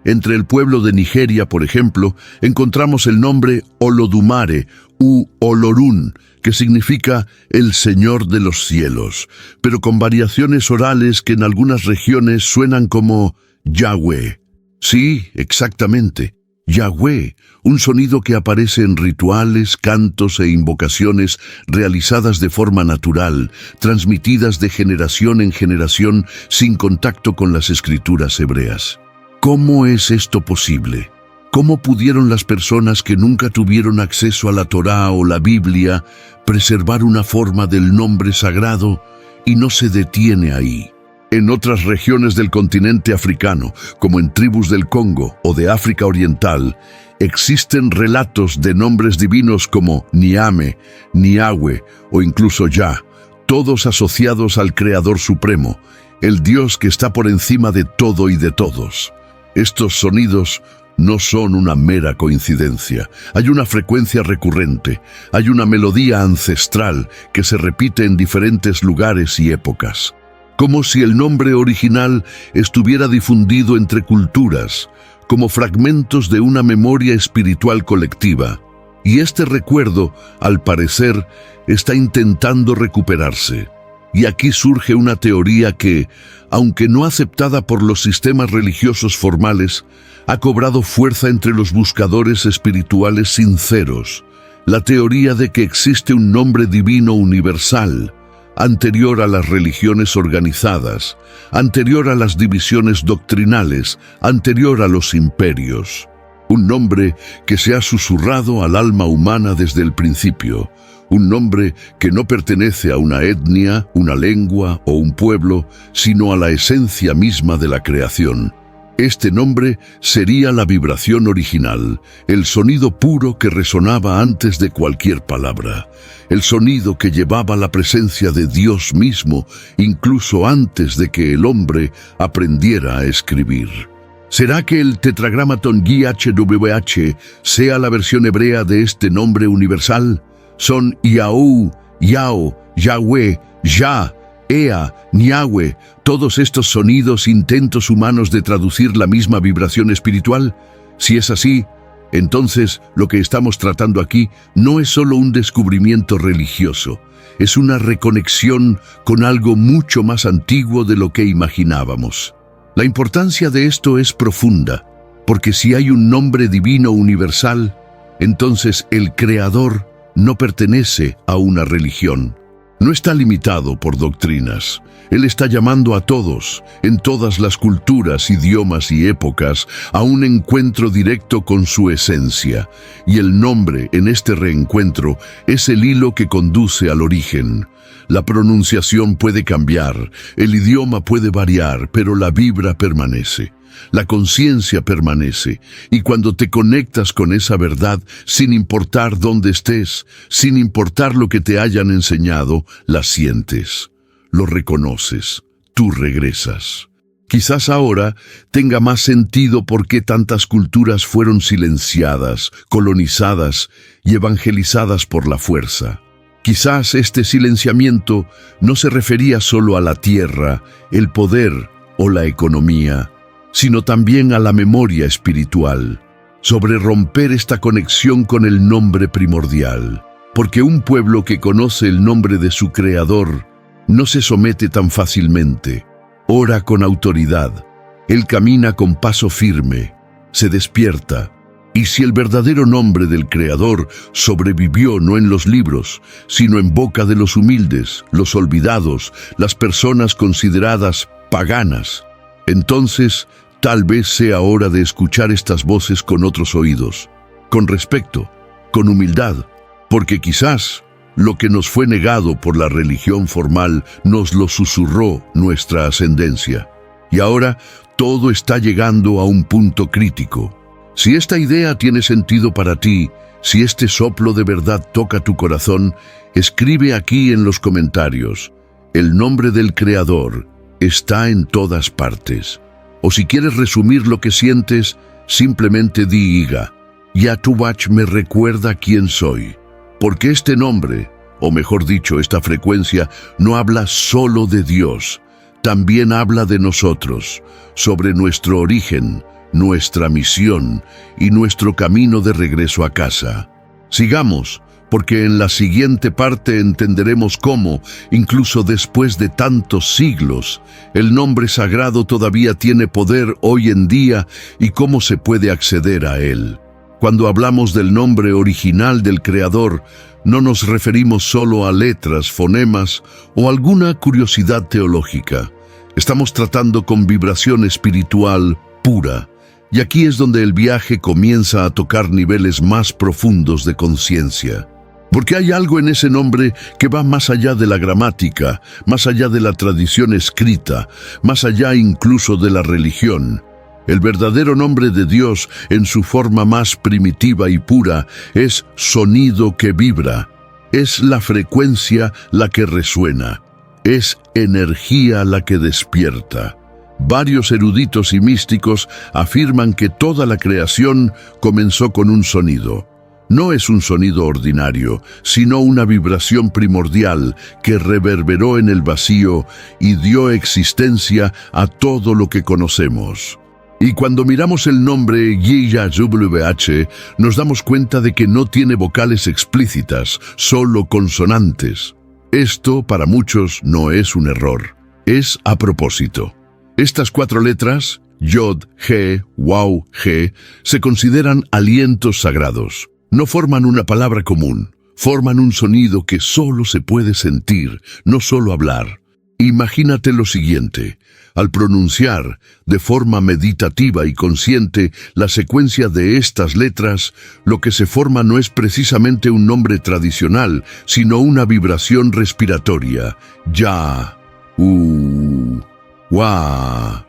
Entre el pueblo de Nigeria, por ejemplo, encontramos el nombre Olodumare u Olorun, que significa el Señor de los cielos, pero con variaciones orales que en algunas regiones suenan como Yahweh. Sí, exactamente. Yahweh, un sonido que aparece en rituales, cantos e invocaciones realizadas de forma natural, transmitidas de generación en generación sin contacto con las escrituras hebreas. ¿Cómo es esto posible? ¿Cómo pudieron las personas que nunca tuvieron acceso a la Torá o la Biblia preservar una forma del nombre sagrado y no se detiene ahí? En otras regiones del continente africano, como en tribus del Congo o de África Oriental, existen relatos de nombres divinos como Niame, Niahue o incluso Yah, todos asociados al Creador Supremo, el Dios que está por encima de todo y de todos. Estos sonidos no son una mera coincidencia. Hay una frecuencia recurrente, hay una melodía ancestral que se repite en diferentes lugares y épocas. Como si el nombre original estuviera difundido entre culturas, como fragmentos de una memoria espiritual colectiva. Y este recuerdo, al parecer, está intentando recuperarse. Y aquí surge una teoría que, aunque no aceptada por los sistemas religiosos formales, ha cobrado fuerza entre los buscadores espirituales sinceros. La teoría de que existe un nombre divino universal, anterior a las religiones organizadas, anterior a las divisiones doctrinales, anterior a los imperios. Un nombre que se ha susurrado al alma humana desde el principio. Un nombre que no pertenece a una etnia, una lengua o un pueblo, sino a la esencia misma de la creación. Este nombre sería la vibración original, el sonido puro que resonaba antes de cualquier palabra, el sonido que llevaba la presencia de Dios mismo, incluso antes de que el hombre aprendiera a escribir. ¿Será que el tetragramatón YHWH sea la versión hebrea de este nombre universal? Son Yahu, Yao, Yahweh, Yah, Ea, Niahue, todos estos sonidos, intentos humanos de traducir la misma vibración espiritual. Si es así, entonces lo que estamos tratando aquí no es solo un descubrimiento religioso, es una reconexión con algo mucho más antiguo de lo que imaginábamos. La importancia de esto es profunda, porque si hay un nombre divino universal, entonces el Creador no pertenece a una religión. No está limitado por doctrinas. Él está llamando a todos, en todas las culturas, idiomas y épocas, a un encuentro directo con su esencia. Y el nombre en este reencuentro es el hilo que conduce al origen. La pronunciación puede cambiar, el idioma puede variar, pero la vibra permanece. La conciencia permanece, y cuando te conectas con esa verdad, sin importar dónde estés, sin importar lo que te hayan enseñado, la sientes, lo reconoces, tú regresas. Quizás ahora tenga más sentido por qué tantas culturas fueron silenciadas, colonizadas y evangelizadas por la fuerza. Quizás este silenciamiento no se refería solo a la tierra, el poder o la economía, sino también a la memoria espiritual, sobre romper esta conexión con el nombre primordial, porque un pueblo que conoce el nombre de su Creador no se somete tan fácilmente, ora con autoridad, él camina con paso firme, se despierta, y si el verdadero nombre del Creador sobrevivió no en los libros, sino en boca de los humildes, los olvidados, las personas consideradas paganas, entonces tal vez sea hora de escuchar estas voces con otros oídos, con respeto, con humildad, porque quizás lo que nos fue negado por la religión formal nos lo susurró nuestra ascendencia. Y ahora todo está llegando a un punto crítico. Si esta idea tiene sentido para ti, si este soplo de verdad toca tu corazón, escribe aquí en los comentarios: el nombre del Creador está en todas partes. O si quieres resumir lo que sientes, simplemente diga: Yahweh me recuerda quién soy. Porque este nombre, o mejor dicho, esta frecuencia, no habla solo de Dios, también habla de nosotros, sobre nuestro origen, nuestra misión y nuestro camino de regreso a casa. Sigamos, porque en la siguiente parte entenderemos cómo, incluso después de tantos siglos, el nombre sagrado todavía tiene poder hoy en día y cómo se puede acceder a él. Cuando hablamos del nombre original del Creador, no nos referimos solo a letras, fonemas o alguna curiosidad teológica. Estamos tratando con vibración espiritual pura. Y aquí es donde el viaje comienza a tocar niveles más profundos de conciencia. Porque hay algo en ese nombre que va más allá de la gramática, más allá de la tradición escrita, más allá incluso de la religión. El verdadero nombre de Dios, en su forma más primitiva y pura, es sonido que vibra. Es la frecuencia la que resuena. Es energía la que despierta. Varios eruditos y místicos afirman que toda la creación comenzó con un sonido. No es un sonido ordinario, sino una vibración primordial que reverberó en el vacío y dio existencia a todo lo que conocemos. Y cuando miramos el nombre YHWH, nos damos cuenta de que no tiene vocales explícitas, solo consonantes. Esto, para muchos, no es un error, es a propósito. Estas 4 letras, Yod, He, Waw, He, se consideran alientos sagrados. No forman una palabra común, forman un sonido que solo se puede sentir, no solo hablar. Imagínate lo siguiente: al pronunciar, de forma meditativa y consciente, la secuencia de estas letras, lo que se forma no es precisamente un nombre tradicional, sino una vibración respiratoria. Ya, Wa,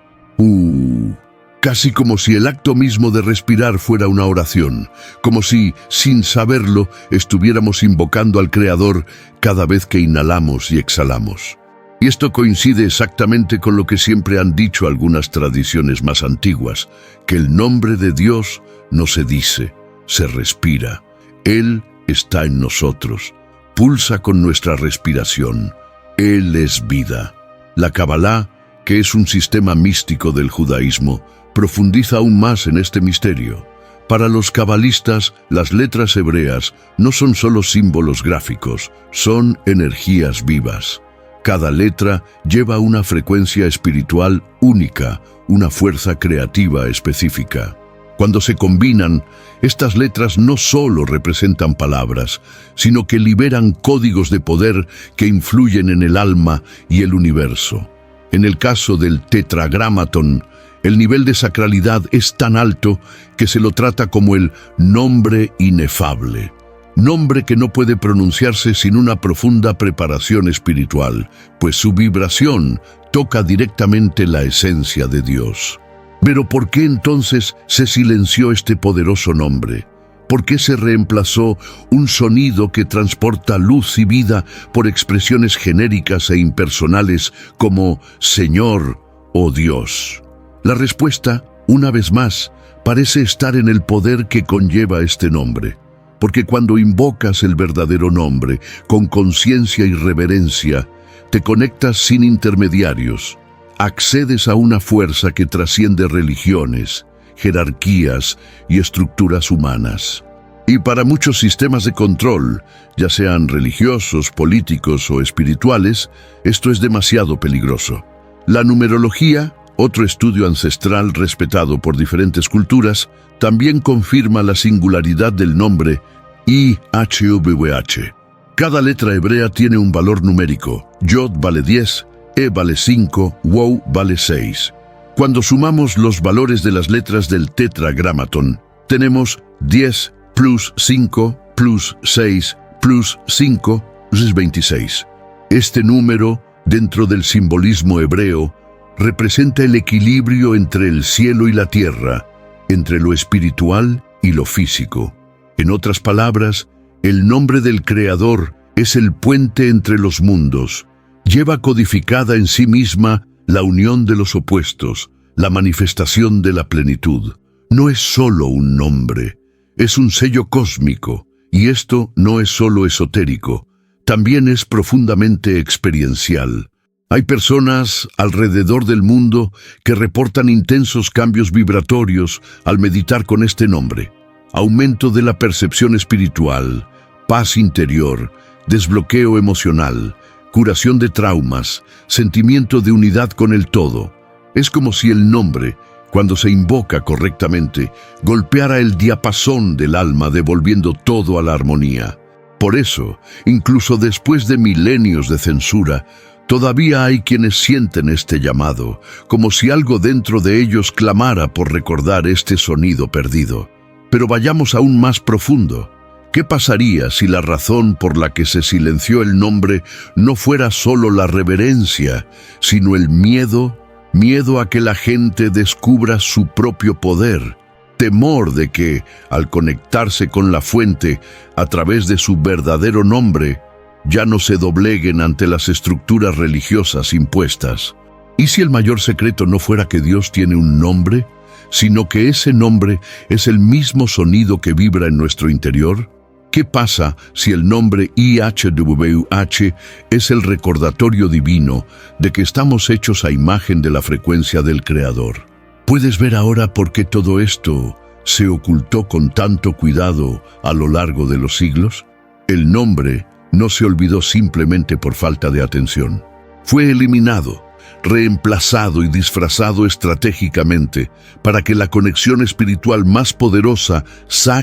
casi como si el acto mismo de respirar fuera una oración, como si, sin saberlo, estuviéramos invocando al Creador cada vez que inhalamos y exhalamos. Y esto coincide exactamente con lo que siempre han dicho algunas tradiciones más antiguas, que el nombre de Dios no se dice, se respira. Él está en nosotros, pulsa con nuestra respiración. Él es vida. La Kabbalah, que es un sistema místico del judaísmo, profundiza aún más en este misterio. Para los cabalistas, las letras hebreas no son solo símbolos gráficos, son energías vivas. Cada letra lleva una frecuencia espiritual única, una fuerza creativa específica. Cuando se combinan, estas letras no solo representan palabras, sino que liberan códigos de poder que influyen en el alma y el universo. En el caso del tetragramatón, el nivel de sacralidad es tan alto que se lo trata como el nombre inefable. Nombre que no puede pronunciarse sin una profunda preparación espiritual, pues su vibración toca directamente la esencia de Dios. Pero ¿por qué entonces se silenció este poderoso nombre? ¿Por qué se reemplazó un sonido que transporta luz y vida por expresiones genéricas e impersonales como Señor o Dios? La respuesta, una vez más, parece estar en el poder que conlleva este nombre. Porque cuando invocas el verdadero nombre, con conciencia y reverencia, te conectas sin intermediarios, accedes a una fuerza que trasciende religiones, jerarquías y estructuras humanas. Y para muchos sistemas de control, ya sean religiosos, políticos o espirituales, esto es demasiado peligroso. La numerología, otro estudio ancestral respetado por diferentes culturas, también confirma la singularidad del nombre YHWH. Cada letra hebrea tiene un valor numérico. Yod vale 10, E vale 5, Waw vale 6. Cuando sumamos los valores de las letras del tetragramatón, tenemos 10 plus 5 plus 6 plus 5 es 26. Este número, dentro del simbolismo hebreo, representa el equilibrio entre el cielo y la tierra, entre lo espiritual y lo físico. En otras palabras, el nombre del Creador es el puente entre los mundos. Lleva codificada en sí misma la unión de los opuestos, la manifestación de la plenitud. No es solo un nombre, es un sello cósmico, y esto no es solo esotérico, también es profundamente experiencial. Hay personas alrededor del mundo que reportan intensos cambios vibratorios al meditar con este nombre. Aumento de la percepción espiritual, paz interior, desbloqueo emocional, curación de traumas, sentimiento de unidad con el todo. Es como si el nombre, cuando se invoca correctamente, golpeara el diapasón del alma, devolviendo todo a la armonía. Por eso, incluso después de milenios de censura, todavía hay quienes sienten este llamado, como si algo dentro de ellos clamara por recordar este sonido perdido. Pero vayamos aún más profundo. ¿Qué pasaría si la razón por la que se silenció el nombre no fuera solo la reverencia, sino el miedo? Miedo a que la gente descubra su propio poder. Temor de que, al conectarse con la fuente a través de su verdadero nombre, ya no se dobleguen ante las estructuras religiosas impuestas. ¿Y si el mayor secreto no fuera que Dios tiene un nombre, sino que ese nombre es el mismo sonido que vibra en nuestro interior? ¿Qué pasa si el nombre IHWH es el recordatorio divino de que estamos hechos a imagen de la frecuencia del Creador? ¿Puedes ver ahora por qué todo esto se ocultó con tanto cuidado a lo largo de los siglos? El nombre no se olvidó simplemente por falta de atención. Fue eliminado, reemplazado y disfrazado estratégicamente para que la conexión espiritual más poderosa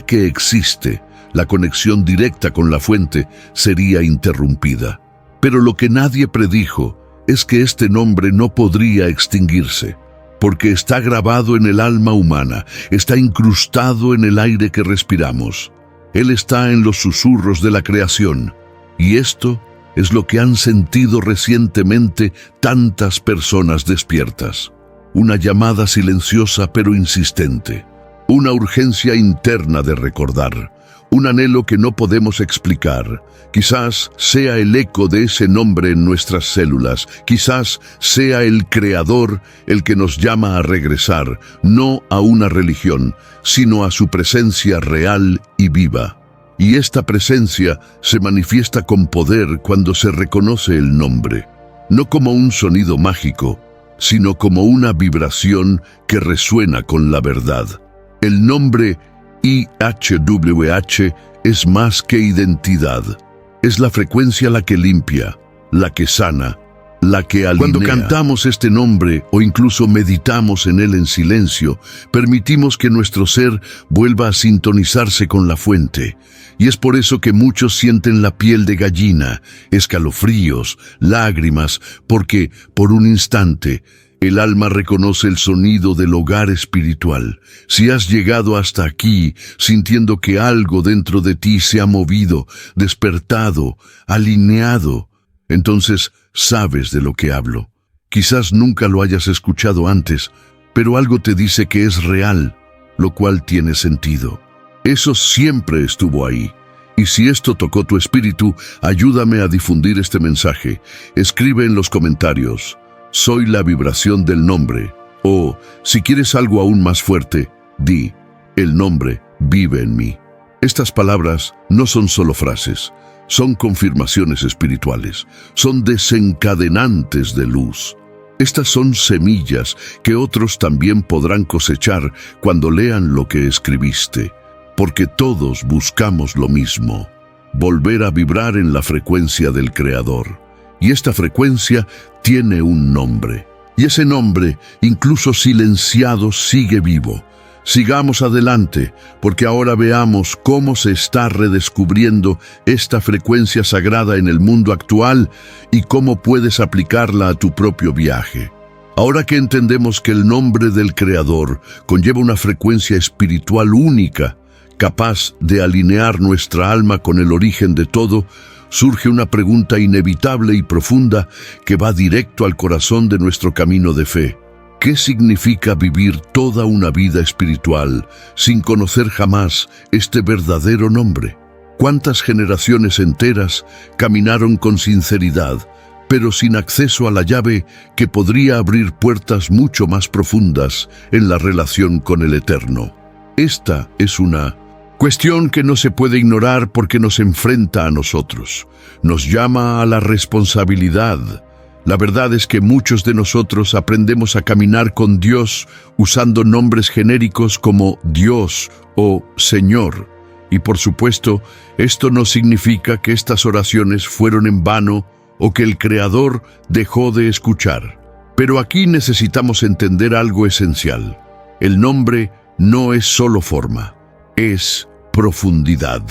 que existe, la conexión directa con la fuente, sería interrumpida. Pero lo que nadie predijo es que este nombre no podría extinguirse, porque está grabado en el alma humana, está incrustado en el aire que respiramos. Él está en los susurros de la creación, y esto es lo que han sentido recientemente tantas personas despiertas. Una llamada silenciosa pero insistente, una urgencia interna de recordar, un anhelo que no podemos explicar. Quizás sea el eco de ese nombre en nuestras células, quizás sea el Creador el que nos llama a regresar, no a una religión, sino a su presencia real y viva. Y esta presencia se manifiesta con poder cuando se reconoce el nombre, no como un sonido mágico, sino como una vibración que resuena con la verdad. El nombre IHWH es más que identidad. Es la frecuencia la que limpia, la que sana, la que alinea. Cuando cantamos este nombre o incluso meditamos en él en silencio, permitimos que nuestro ser vuelva a sintonizarse con la fuente. Y es por eso que muchos sienten la piel de gallina, escalofríos, lágrimas, porque, por un instante, el alma reconoce el sonido del hogar espiritual. Si has llegado hasta aquí sintiendo que algo dentro de ti se ha movido, despertado, alineado, entonces sabes de lo que hablo. Quizás nunca lo hayas escuchado antes, pero algo te dice que es real, lo cual tiene sentido. Eso siempre estuvo ahí. Y si esto tocó tu espíritu, ayúdame a difundir este mensaje. Escribe en los comentarios: soy la vibración del nombre. O, si quieres algo aún más fuerte, di: el nombre vive en mí. Estas palabras no son solo frases, son confirmaciones espirituales, son desencadenantes de luz. Estas son semillas que otros también podrán cosechar cuando lean lo que escribiste, porque todos buscamos lo mismo: volver a vibrar en la frecuencia del Creador. Y esta frecuencia tiene un nombre. Y ese nombre, incluso silenciado, sigue vivo. Sigamos adelante, porque ahora veamos cómo se está redescubriendo esta frecuencia sagrada en el mundo actual y cómo puedes aplicarla a tu propio viaje. Ahora que entendemos que el nombre del Creador conlleva una frecuencia espiritual única, capaz de alinear nuestra alma con el origen de todo, surge una pregunta inevitable y profunda que va directo al corazón de nuestro camino de fe. ¿Qué significa vivir toda una vida espiritual sin conocer jamás este verdadero nombre? ¿Cuántas generaciones enteras caminaron con sinceridad, pero sin acceso a la llave que podría abrir puertas mucho más profundas en la relación con el Eterno? Esta es una cuestión que no se puede ignorar porque nos enfrenta a nosotros, nos llama a la responsabilidad. La verdad es que muchos de nosotros aprendemos a caminar con Dios usando nombres genéricos como Dios o Señor, Y por supuesto, esto no significa que estas oraciones fueron en vano o que el Creador dejó de escuchar. Pero aquí necesitamos entender algo esencial. El nombre no es solo forma, es profundidad.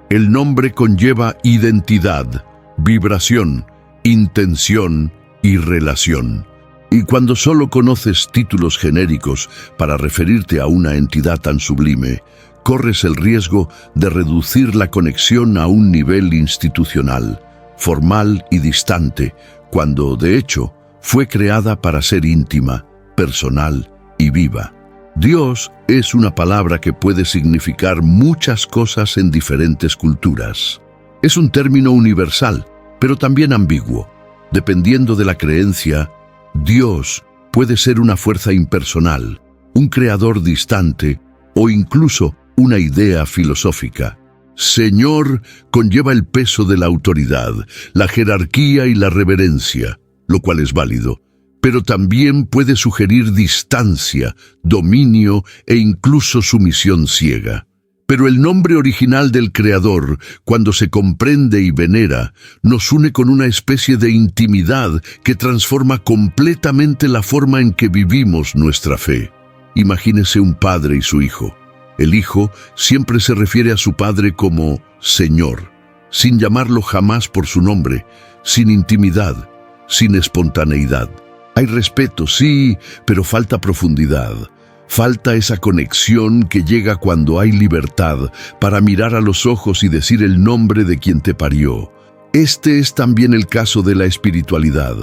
El nombre conlleva identidad, vibración, intención y relación. Y cuando solo conoces títulos genéricos para referirte a una entidad tan sublime, corres el riesgo de reducir la conexión a un nivel institucional, formal y distante, cuando, de hecho, fue creada para ser íntima, personal y viva. Dios es una palabra que puede significar muchas cosas en diferentes culturas. Es un término universal, pero también ambiguo. Dependiendo de la creencia, Dios puede ser una fuerza impersonal, un creador distante o incluso una idea filosófica. Señor conlleva el peso de la autoridad, la jerarquía y la reverencia, lo cual es válido, pero también puede sugerir distancia, dominio e incluso sumisión ciega. Pero el nombre original del Creador, cuando se comprende y venera, nos une con una especie de intimidad que transforma completamente la forma en que vivimos nuestra fe. Imagínese un padre y su hijo. El hijo siempre se refiere a su padre como Señor, sin llamarlo jamás por su nombre, sin intimidad, sin espontaneidad. Hay respeto, sí, pero falta profundidad. Falta esa conexión que llega cuando hay libertad para mirar a los ojos y decir el nombre de quien te parió. Este es también el caso de la espiritualidad.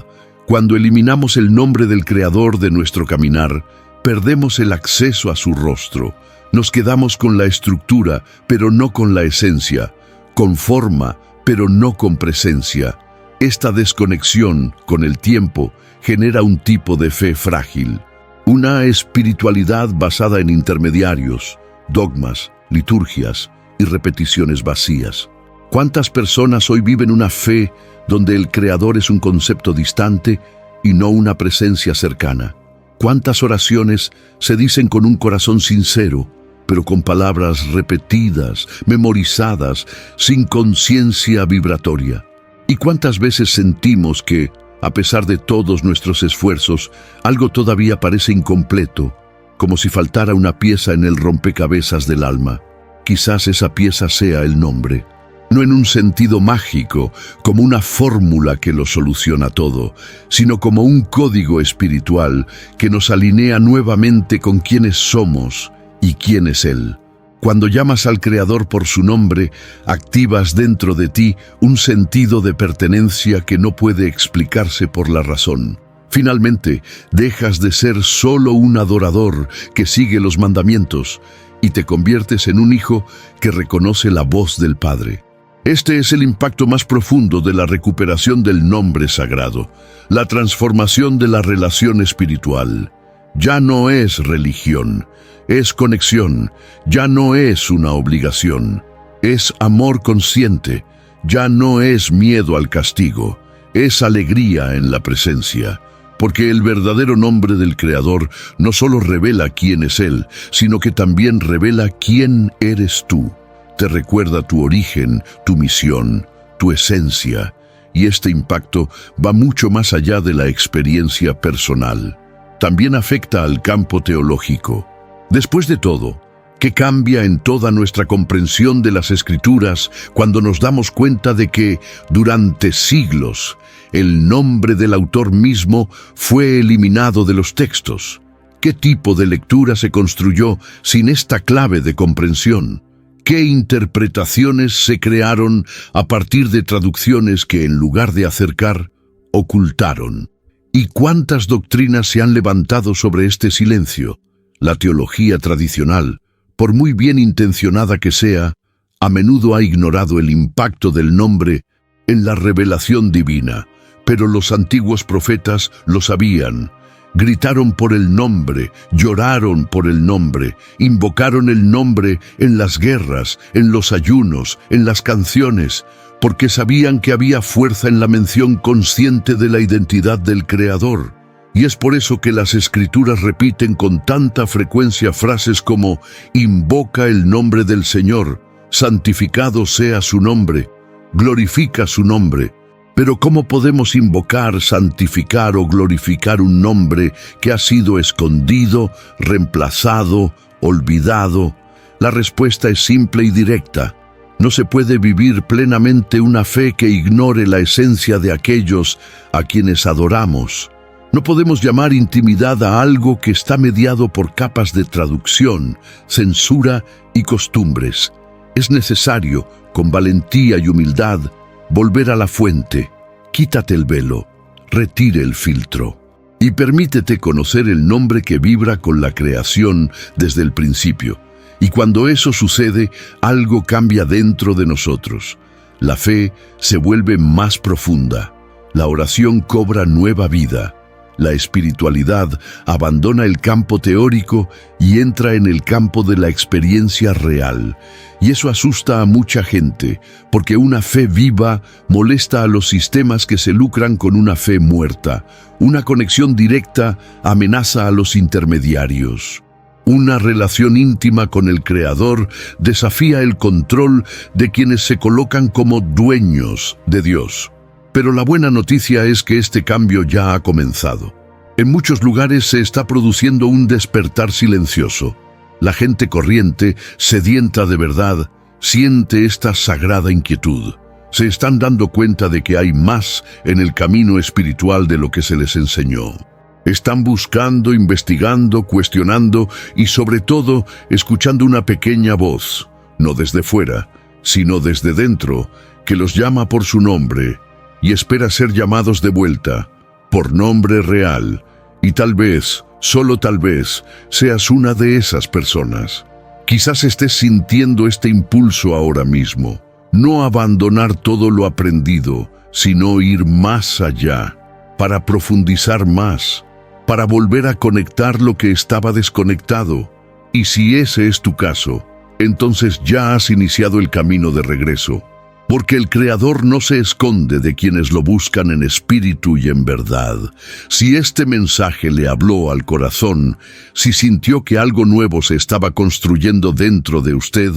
Cuando eliminamos el nombre del Creador de nuestro caminar, perdemos el acceso a su rostro. Nos quedamos con la estructura, pero no con la esencia, con forma, pero no con presencia. Esta desconexión, con el tiempo, genera un tipo de fe frágil. Una espiritualidad basada en intermediarios, dogmas, liturgias y repeticiones vacías. ¿Cuántas personas hoy viven una fe donde el Creador es un concepto distante y no una presencia cercana? ¿Cuántas oraciones se dicen con un corazón sincero, pero con palabras repetidas, memorizadas, sin conciencia vibratoria? ¿Y cuántas veces sentimos que, a pesar de todos nuestros esfuerzos, algo todavía parece incompleto, como si faltara una pieza en el rompecabezas del alma? Quizás esa pieza sea el nombre. No en un sentido mágico, como una fórmula que lo soluciona todo, sino como un código espiritual que nos alinea nuevamente con quiénes somos y quién es Él. Cuando llamas al Creador por su nombre, activas dentro de ti un sentido de pertenencia que no puede explicarse por la razón. Finalmente, dejas de ser solo un adorador que sigue los mandamientos y te conviertes en un hijo que reconoce la voz del Padre. Este es el impacto más profundo de la recuperación del nombre sagrado, la transformación de la relación espiritual. Ya no es religión, es conexión, ya no es una obligación, es amor consciente, ya no es miedo al castigo, es alegría en la presencia, porque el verdadero nombre del Creador no solo revela quién es Él, sino que también revela quién eres tú. Te recuerda tu origen, tu misión, tu esencia, y este impacto va mucho más allá de la experiencia personal. También afecta al campo teológico. Después de todo, ¿qué cambia en toda nuestra comprensión de las Escrituras cuando nos damos cuenta de que, durante siglos, el nombre del autor mismo fue eliminado de los textos? ¿Qué tipo de lectura se construyó sin esta clave de comprensión? ¿Qué interpretaciones se crearon a partir de traducciones que, en lugar de acercar, ocultaron? ¿Y cuántas doctrinas se han levantado sobre este silencio? La teología tradicional, por muy bien intencionada que sea, a menudo ha ignorado el impacto del nombre en la revelación divina, pero los antiguos profetas lo sabían. Gritaron por el nombre, lloraron por el nombre, invocaron el nombre en las guerras, en los ayunos, en las canciones, porque sabían que había fuerza en la mención consciente de la identidad del Creador. Y es por eso que las Escrituras repiten con tanta frecuencia frases como «Invoca el nombre del Señor», santificado sea su nombre, glorifica su nombre. Pero ¿cómo podemos invocar, santificar o glorificar un nombre que ha sido escondido, reemplazado, olvidado? La respuesta es simple y directa. No se puede vivir plenamente una fe que ignore la esencia de aquellos a quienes adoramos. No podemos llamar intimidad a algo que está mediado por capas de traducción, censura y costumbres. Es necesario, con valentía y humildad, volver a la fuente. Quítate el velo, retire el filtro y permítete conocer el nombre que vibra con la creación desde el principio. Y cuando eso sucede, algo cambia dentro de nosotros. La fe se vuelve más profunda. La oración cobra nueva vida. La espiritualidad abandona el campo teórico y entra en el campo de la experiencia real. Y eso asusta a mucha gente, porque una fe viva molesta a los sistemas que se lucran con una fe muerta. Una conexión directa amenaza a los intermediarios. Una relación íntima con el Creador desafía el control de quienes se colocan como dueños de Dios. Pero la buena noticia es que este cambio ya ha comenzado. En muchos lugares se está produciendo un despertar silencioso. La gente corriente, sedienta de verdad, siente esta sagrada inquietud. Se están dando cuenta de que hay más en el camino espiritual de lo que se les enseñó. Están buscando, investigando, cuestionando y sobre todo escuchando una pequeña voz, no desde fuera, sino desde dentro, que los llama por su nombre y espera ser llamados de vuelta, por nombre real, y tal vez, solo tal vez, seas una de esas personas. Quizás estés sintiendo este impulso ahora mismo, no abandonar todo lo aprendido, sino ir más allá, para profundizar más, para volver a conectar lo que estaba desconectado. Y si ese es tu caso, entonces ya has iniciado el camino de regreso. Porque el Creador no se esconde de quienes lo buscan en espíritu y en verdad. Si este mensaje le habló al corazón, si sintió que algo nuevo se estaba construyendo dentro de usted,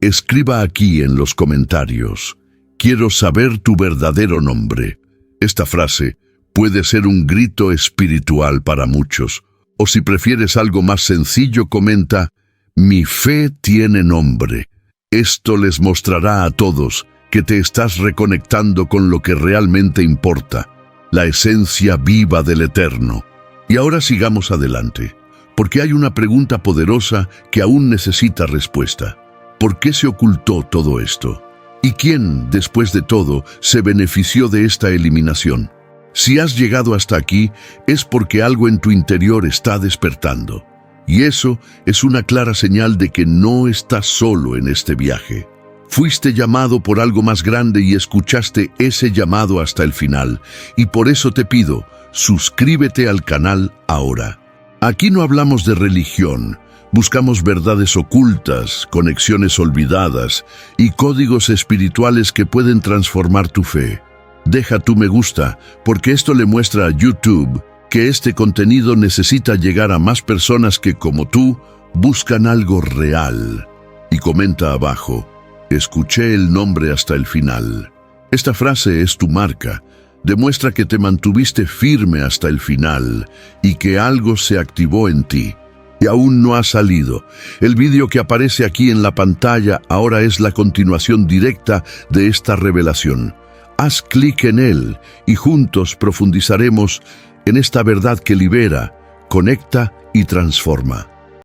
escriba aquí en los comentarios: quiero saber tu verdadero nombre. Esta frase puede ser un grito espiritual para muchos. O si prefieres algo más sencillo, comenta: mi fe tiene nombre. Esto les mostrará a todos que te estás reconectando con lo que realmente importa, la esencia viva del Eterno. Y ahora sigamos adelante, porque hay una pregunta poderosa que aún necesita respuesta. ¿Por qué se ocultó todo esto? ¿Y quién, después de todo, se benefició de esta eliminación? Si has llegado hasta aquí, es porque algo en tu interior está despertando. Y eso es una clara señal de que no estás solo en este viaje. Fuiste llamado por algo más grande y escuchaste ese llamado hasta el final. Y por eso te pido, suscríbete al canal ahora. Aquí no hablamos de religión. Buscamos verdades ocultas, conexiones olvidadas y códigos espirituales que pueden transformar tu fe. Deja tu me gusta, porque esto le muestra a YouTube que este contenido necesita llegar a más personas que, como tú, buscan algo real. Y comenta abajo: escuché el nombre hasta el final. Esta frase es tu marca. Demuestra que te mantuviste firme hasta el final y que algo se activó en ti. Y aún no ha salido. El vídeo que aparece aquí en la pantalla ahora es la continuación directa de esta revelación. Haz clic en él y juntos profundizaremos en esta verdad que libera, conecta y transforma.